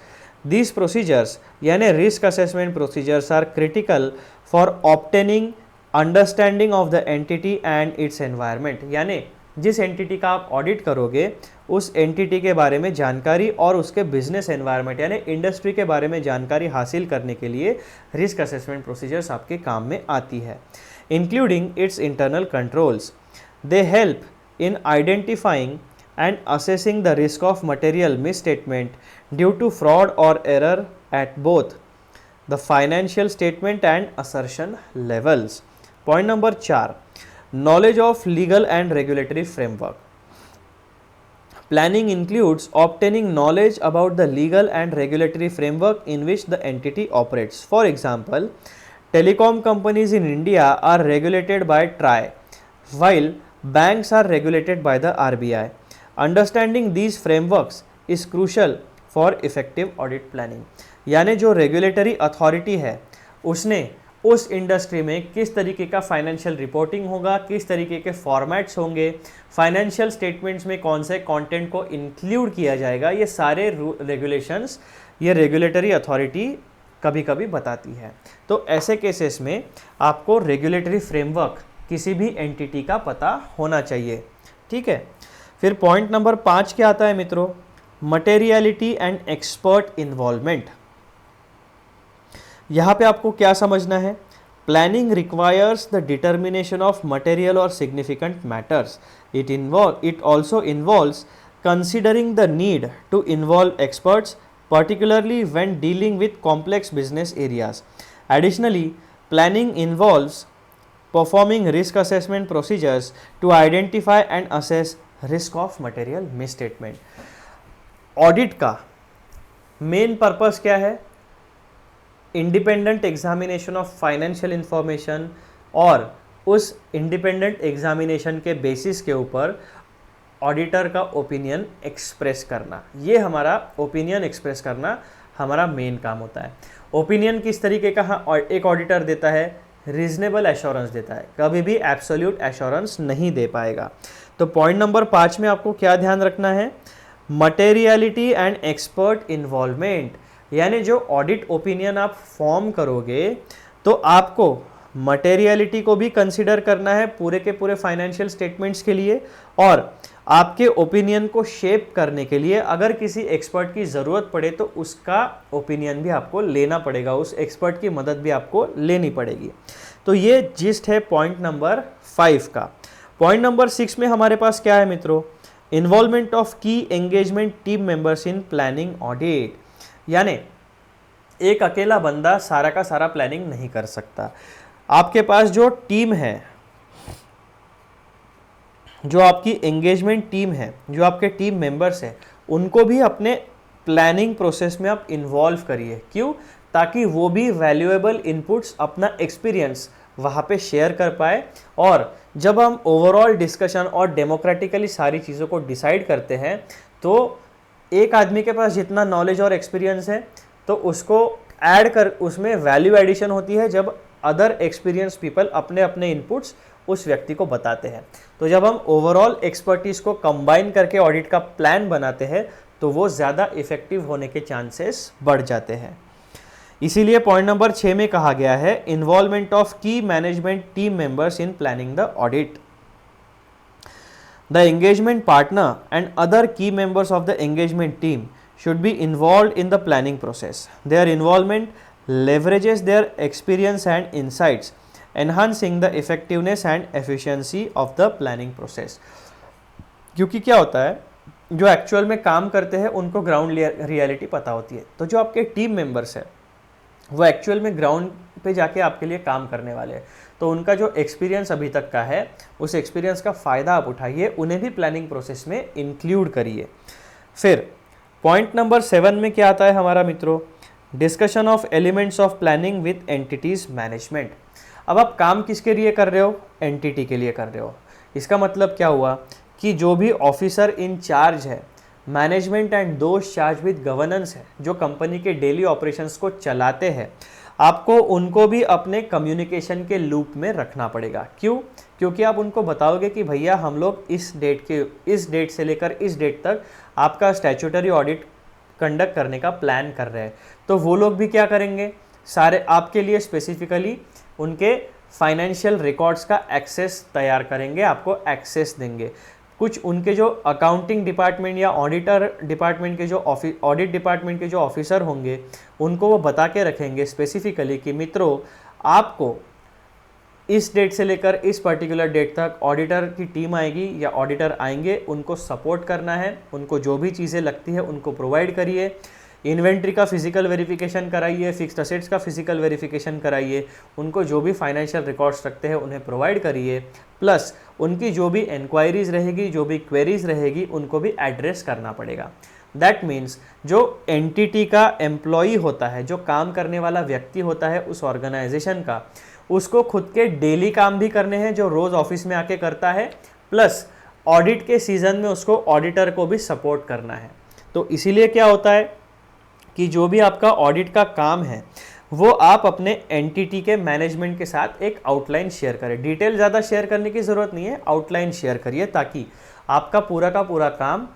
These procedures यानी risk assessment procedures are critical for obtaining understanding of the entity and its environment. यानी जिस एंटिटी का आप ऑडिट करोगे उस एंटिटी के बारे में जानकारी और उसके बिजनेस एनवायरनमेंट यानी इंडस्ट्री के बारे में जानकारी हासिल करने के लिए रिस्क असेसमेंट प्रोसीजर्स आपके काम में आती है। Including its internal controls, they help in identifying and assessing the risk of material misstatement due to fraud और error at both the financial statement and assertion levels. Point number 4, knowledge of legal and regulatory framework. Planning includes obtaining knowledge about the legal and regulatory framework in which the entity operates. For example, telecom companies in India are regulated by TRAI, while banks are regulated by the RBI. Understanding these frameworks is crucial for effective audit planning. यानी जो regulatory authority है उसने उस industry में किस तरीके का financial reporting होगा, किस तरीके के फॉर्मेट्स होंगे, फाइनेंशियल स्टेटमेंट्स में कौन से कंटेंट को इंक्लूड किया जाएगा, ये सारे रेगुलेशंस ये रेगुलेटरी अथॉरिटी कभी कभी बताती है। तो ऐसे केसेस में आपको रेगुलेटरी फ्रेमवर्क किसी भी एंटिटी का पता होना चाहिए। ठीक है, फिर पॉइंट नंबर 5 क्या आता है मित्रों, मटेरियलिटी एंड एक्सपर्ट इन्वॉल्वमेंट। यहाँ पे आपको क्या समझना है, planning requires the determination of material और significant matters. It also involves considering the need to involve experts particularly when dealing with complex business areas. Additionally, planning involves performing risk assessment procedures to identify and assess risk of material misstatement. Audit का main purpose क्या है, independent examination of financial information और उस independent examination के basis के ऊपर auditor का opinion express करना। ये हमारा ओपिनियन एक्सप्रेस करना हमारा मेन काम होता है। ओपिनियन किस तरीके का एक ऑडिटर देता है, रीजनेबल एश्योरेंस देता है, कभी भी एब्सोल्यूट एश्योरेंस नहीं दे पाएगा। तो पॉइंट नंबर 5 में आपको क्या ध्यान रखना है, मटेरियलिटी एंड एक्सपर्ट इन्वॉल्वमेंट। यानी जो ऑडिट ओपिनियन आप फॉर्म करोगे तो आपको मटेरियलिटी को भी कंसिडर करना है पूरे के पूरे फाइनेंशियल स्टेटमेंट्स के लिए, और आपके ओपिनियन को शेप करने के लिए अगर किसी एक्सपर्ट की ज़रूरत पड़े तो उसका ओपिनियन भी आपको लेना पड़ेगा, उस एक्सपर्ट की मदद भी आपको लेनी पड़ेगी। तो ये जिस्ट है पॉइंट नंबर 5 का। पॉइंट नंबर 6 में हमारे पास क्या है मित्रों, involvement of key engagement team members in planning audit. यानी एक अकेला बंदा सारा का सारा प्लानिंग नहीं कर सकता, आपके पास जो टीम है, जो आपकी एंगेजमेंट टीम है, जो आपके टीम मेंबर्स हैं, उनको भी अपने प्लानिंग प्रोसेस में आप इन्वॉल्व करिए। क्यों? ताकि वो भी वैल्यूएबल इनपुट्स, अपना एक्सपीरियंस वहाँ पे शेयर कर पाए और जब हम ओवरऑल डिस्कशन और डेमोक्रेटिकली सारी चीज़ों को डिसाइड करते हैं तो एक आदमी के पास जितना नॉलेज और एक्सपीरियंस है तो उसको ऐड कर उसमें वैल्यू एडिशन होती है जब अदर एक्सपीरियंस पीपल अपने अपने इनपुट्स उस व्यक्ति को बताते हैं। तो जब हम ओवरऑल एक्सपर्टीज को कंबाइन करके ऑडिट का प्लान बनाते हैं तो वो ज़्यादा इफेक्टिव होने के चांसेस बढ़ जाते हैं। इसीलिए पॉइंट नंबर 6 में कहा गया है involvement of key management team members in planning the audit. The engagement partner and other key members of the engagement team should be involved in the planning process. Their involvement leverages their experience and insights, enhancing the effectiveness and efficiency of the planning process. क्योंकि क्या होता है, जो actual में काम करते हैं उनको ग्राउंड रियलिटी पता होती है, तो जो आपके टीम मेंबर्स है वो एक्चुअल में ग्राउंड पे जाके आपके लिए काम करने वाले हैं, तो उनका जो एक्सपीरियंस अभी तक का है उस एक्सपीरियंस का फ़ायदा आप उठाइए, उन्हें भी प्लानिंग प्रोसेस में इंक्लूड करिए। फिर पॉइंट नंबर 7 में क्या आता है हमारा मित्रों, discussion of elements of planning with entities management. अब आप काम किसके लिए कर रहे हो, एंटिटी के लिए कर रहे हो। इसका मतलब क्या हुआ कि जो भी ऑफिसर इन चार्ज है, management and those charge with governance है, जो कंपनी के डेली ऑपरेशंस को चलाते हैं, आपको उनको भी अपने कम्युनिकेशन के लूप में रखना पड़ेगा। क्यों? क्योंकि आप उनको बताओगे कि भैया हम लोग इस डेट से लेकर इस डेट तक आपका स्टैट्यूटरी ऑडिट कंडक्ट करने का प्लान कर रहे हैं, तो वो लोग भी क्या करेंगे, सारे आपके लिए स्पेसिफिकली उनके फाइनेंशियल रिकॉर्ड्स का एक्सेस तैयार करेंगे, आपको एक्सेस देंगे। कुछ उनके जो अकाउंटिंग डिपार्टमेंट या ऑडिटर डिपार्टमेंट के जो ऑडिट डिपार्टमेंट के जो ऑफिसर होंगे उनको वो बता के रखेंगे स्पेसिफिकली कि मित्रों आपको इस डेट से लेकर इस पर्टिकुलर डेट तक ऑडिटर की टीम आएगी या ऑडिटर आएंगे, उनको सपोर्ट करना है, उनको जो भी चीज़ें लगती है उनको प्रोवाइड करिए, इन्वेंट्री का फिजिकल वेरिफिकेशन कराइए, फिक्स्ड असेट्स का फिजिकल वेरिफिकेशन कराइए, उनको जो भी फाइनेंशियल रिकॉर्ड्स रखते हैं उन्हें प्रोवाइड करिए, प्लस उनकी जो भी इंक्वायरीज रहेगी, जो भी क्वेरीज रहेगी उनको भी एड्रेस करना पड़ेगा। दैट मीन्स जो एंटिटी का एम्प्लॉई होता है, जो काम करने वाला व्यक्ति होता है उस ऑर्गेनाइजेशन का, उसको खुद के डेली काम भी करने हैं जो रोज़ ऑफिस में आके करता है, प्लस ऑडिट के सीज़न में उसको ऑडिटर को भी सपोर्ट करना है। तो इसीलिए क्या होता है कि जो भी आपका ऑडिट का काम है वो आप अपने एंटिटी के मैनेजमेंट के साथ एक आउटलाइन शेयर करें। डिटेल ज़्यादा शेयर करने की ज़रूरत नहीं है, आउटलाइन शेयर करिए ताकि आपका पूरा का पूरा काम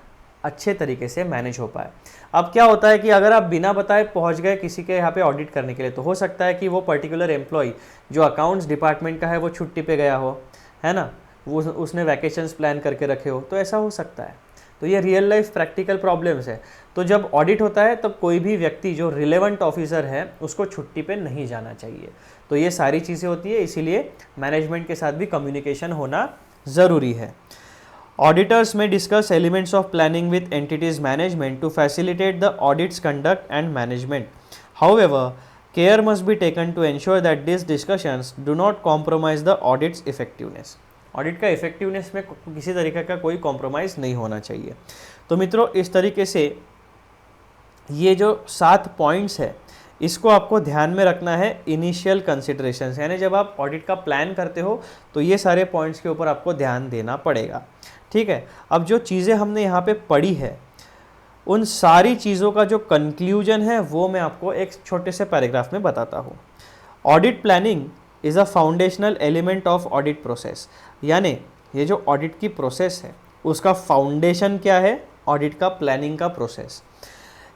अच्छे तरीके से मैनेज हो पाए। अब क्या होता है कि अगर आप बिना बताए पहुंच गए किसी के यहाँ पे ऑडिट करने के लिए, तो हो सकता है कि वो पर्टिकुलर एम्प्लॉय जो अकाउंट्स डिपार्टमेंट का है वो छुट्टी पे गया हो, है ना, वो उसने वैकेशंस प्लान करके रखे हो, तो ऐसा हो सकता है। तो ये रियल लाइफ प्रैक्टिकल प्रॉब्लम्स है। तो जब ऑडिट होता है तब कोई भी व्यक्ति जो रिलेवेंट ऑफिसर है उसको छुट्टी पे नहीं जाना चाहिए। तो ये सारी चीज़ें होती है, इसीलिए मैनेजमेंट के साथ भी कम्युनिकेशन होना ज़रूरी है। Auditors may discuss elements of planning with entities management to facilitate the audit's conduct and management. However, care must be taken to ensure that these discussions do not compromise the audit's effectiveness. Audit का effectiveness में किसी तरीके का कोई compromise नहीं होना चाहिए। तो मित्रों, इस तरीके से ये जो 7 पॉइंट्स है इसको आपको ध्यान में रखना है इनिशियल कंसिडरेशंस, यानी जब आप ऑडिट का प्लान करते हो तो ये सारे पॉइंट्स के ऊपर आपको ध्यान देना पड़ेगा। ठीक है, अब जो चीज़ें हमने यहाँ पे पढ़ी है उन सारी चीज़ों का जो कंक्लूजन है वो मैं आपको एक छोटे से पैराग्राफ में बताता हूँ। Audit planning is a foundational element of audit process, यानी ये जो ऑडिट की प्रोसेस है उसका फाउंडेशन क्या है, ऑडिट का प्लानिंग का process,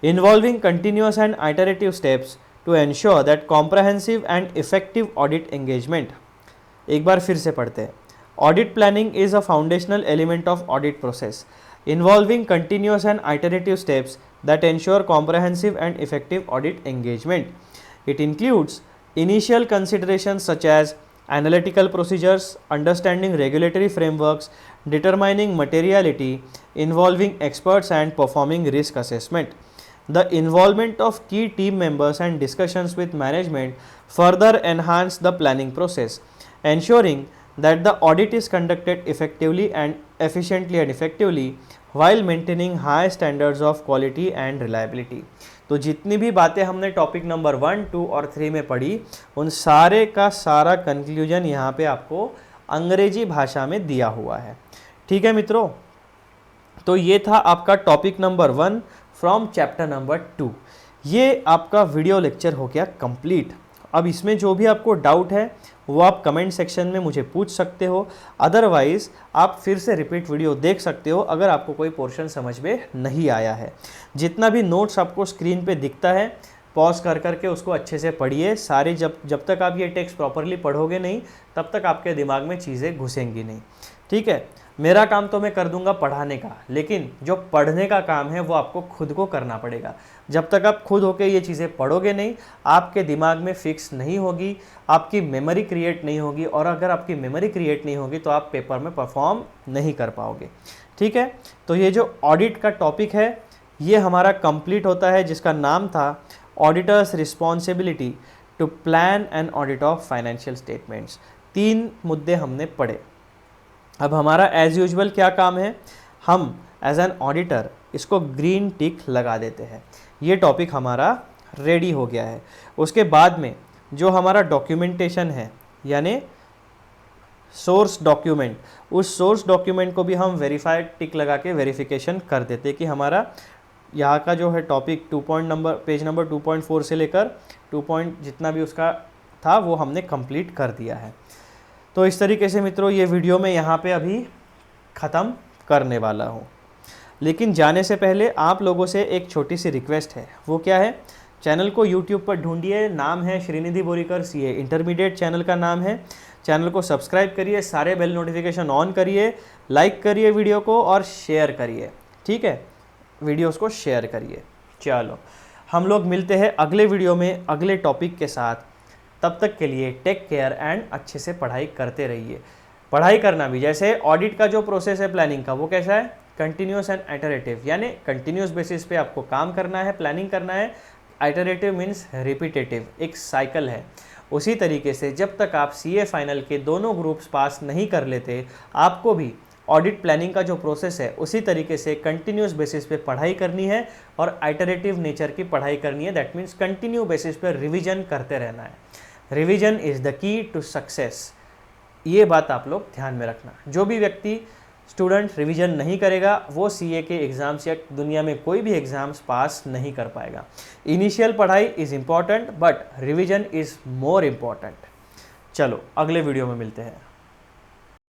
involving continuous and iterative steps to ensure that comprehensive and effective audit engagement. एक बार फिर से पढ़ते हैं। Audit planning is a foundational element of audit process, involving continuous and iterative steps that ensure comprehensive and effective audit engagement. It includes initial considerations such as analytical procedures, understanding regulatory frameworks, determining materiality, involving experts and performing risk assessment. The involvement of key team members and discussions with management further enhance the planning process, ensuring that the audit is conducted effectively and effectively while maintaining high standards of quality and reliability. तो जितनी भी बातें हमने topic number 1, 2 और 3 में पढ़ी उन सारे का सारा कंक्लूजन यहाँ पे आपको अंग्रेजी भाषा में दिया हुआ है। ठीक है मित्रों, तो ये था आपका topic number 1 from chapter number 2। ये आपका वीडियो लेक्चर हो गया कंप्लीट। अब इसमें जो भी आपको डाउट है वो आप कमेंट सेक्शन में मुझे पूछ सकते हो, अदरवाइज़ आप फिर से रिपीट वीडियो देख सकते हो अगर आपको कोई पोर्शन समझ में नहीं आया है। जितना भी नोट्स आपको स्क्रीन पे दिखता है पॉज कर करके उसको अच्छे से पढ़िए सारे। जब तक आप ये टेक्स्ट प्रॉपरली पढ़ोगे नहीं तब तक आपके दिमाग में चीज़ें घुसेंगी नहीं। ठीक है, मेरा काम तो मैं कर दूंगा पढ़ाने का, लेकिन जो पढ़ने का काम है वो आपको खुद को करना पड़ेगा। जब तक आप खुद होके ये चीज़ें पढ़ोगे नहीं, आपके दिमाग में फिक्स नहीं होगी, आपकी मेमोरी क्रिएट नहीं होगी, और अगर आपकी मेमोरी क्रिएट नहीं होगी तो आप पेपर में परफॉर्म नहीं कर पाओगे। ठीक है, तो ये जो ऑडिट का टॉपिक है ये हमारा कंप्लीट होता है, जिसका नाम था auditors responsibility to plan and audit of financial statements. 3 मुद्दे हमने पढ़े। अब हमारा एज यूजुअल क्या काम है, हम एज एन ऑडिटर इसको ग्रीन टिक लगा देते हैं। ये टॉपिक हमारा रेडी हो गया है। उसके बाद में जो हमारा डॉक्यूमेंटेशन है यानी सोर्स डॉक्यूमेंट, उस सोर्स डॉक्यूमेंट को भी हम वेरीफाइड टिक लगा के वेरिफिकेशन कर देते हैं कि हमारा यहाँ का जो है टॉपिक पेज नंबर 2.4 से लेकर 2 जितना भी उसका था वो हमने कंप्लीट कर दिया है। तो इस तरीके से मित्रों ये वीडियो मैं यहाँ पे अभी ख़त्म करने वाला हूँ, लेकिन जाने से पहले आप लोगों से एक छोटी सी रिक्वेस्ट है। वो क्या है, चैनल को यूट्यूब पर ढूंढिए, नाम है Shrinidhi Borikar CA intermediate channel का नाम है। चैनल को सब्सक्राइब करिए, सारे बेल नोटिफिकेशन ऑन करिए, लाइक करिए वीडियो को और शेयर करिए। ठीक है, वीडियोस को शेयर करिए। चलो हम लोग मिलते हैं अगले वीडियो में अगले टॉपिक के साथ। तब तक के लिए टेक केयर एंड अच्छे से पढ़ाई करते रहिए। पढ़ाई करना भी, जैसे ऑडिट का जो प्रोसेस है प्लानिंग का, वो कैसा है, कंटिन्यूस एंड आइटरेटिव, यानी कंटिन्यूस बेसिस पे आपको काम करना है, प्लानिंग करना है। आइटरेटिव मीन्स रिपीटेटिव, एक साइकिल है। उसी तरीके से जब तक आप सीए फाइनल के दोनों ग्रुप्स पास नहीं कर लेते, आपको भी ऑडिट प्लानिंग का जो प्रोसेस है उसी तरीके से कंटिन्यूस बेसिस पे पढ़ाई करनी है और आइटरेटिव नेचर की पढ़ाई करनी है। दैट मीन्स कंटिन्यू बेसिस पे रिवीजन करते रहना है। Revision is the key to success. ये बात आप लोग ध्यान में रखना। जो भी व्यक्ति स्टूडेंट रिवीजन नहीं करेगा वो सीए के एग्ज़ाम्स या दुनिया में कोई भी एग्ज़ाम्स पास नहीं कर पाएगा। इनिशियल पढ़ाई is important but revision is more important. चलो अगले वीडियो में मिलते हैं।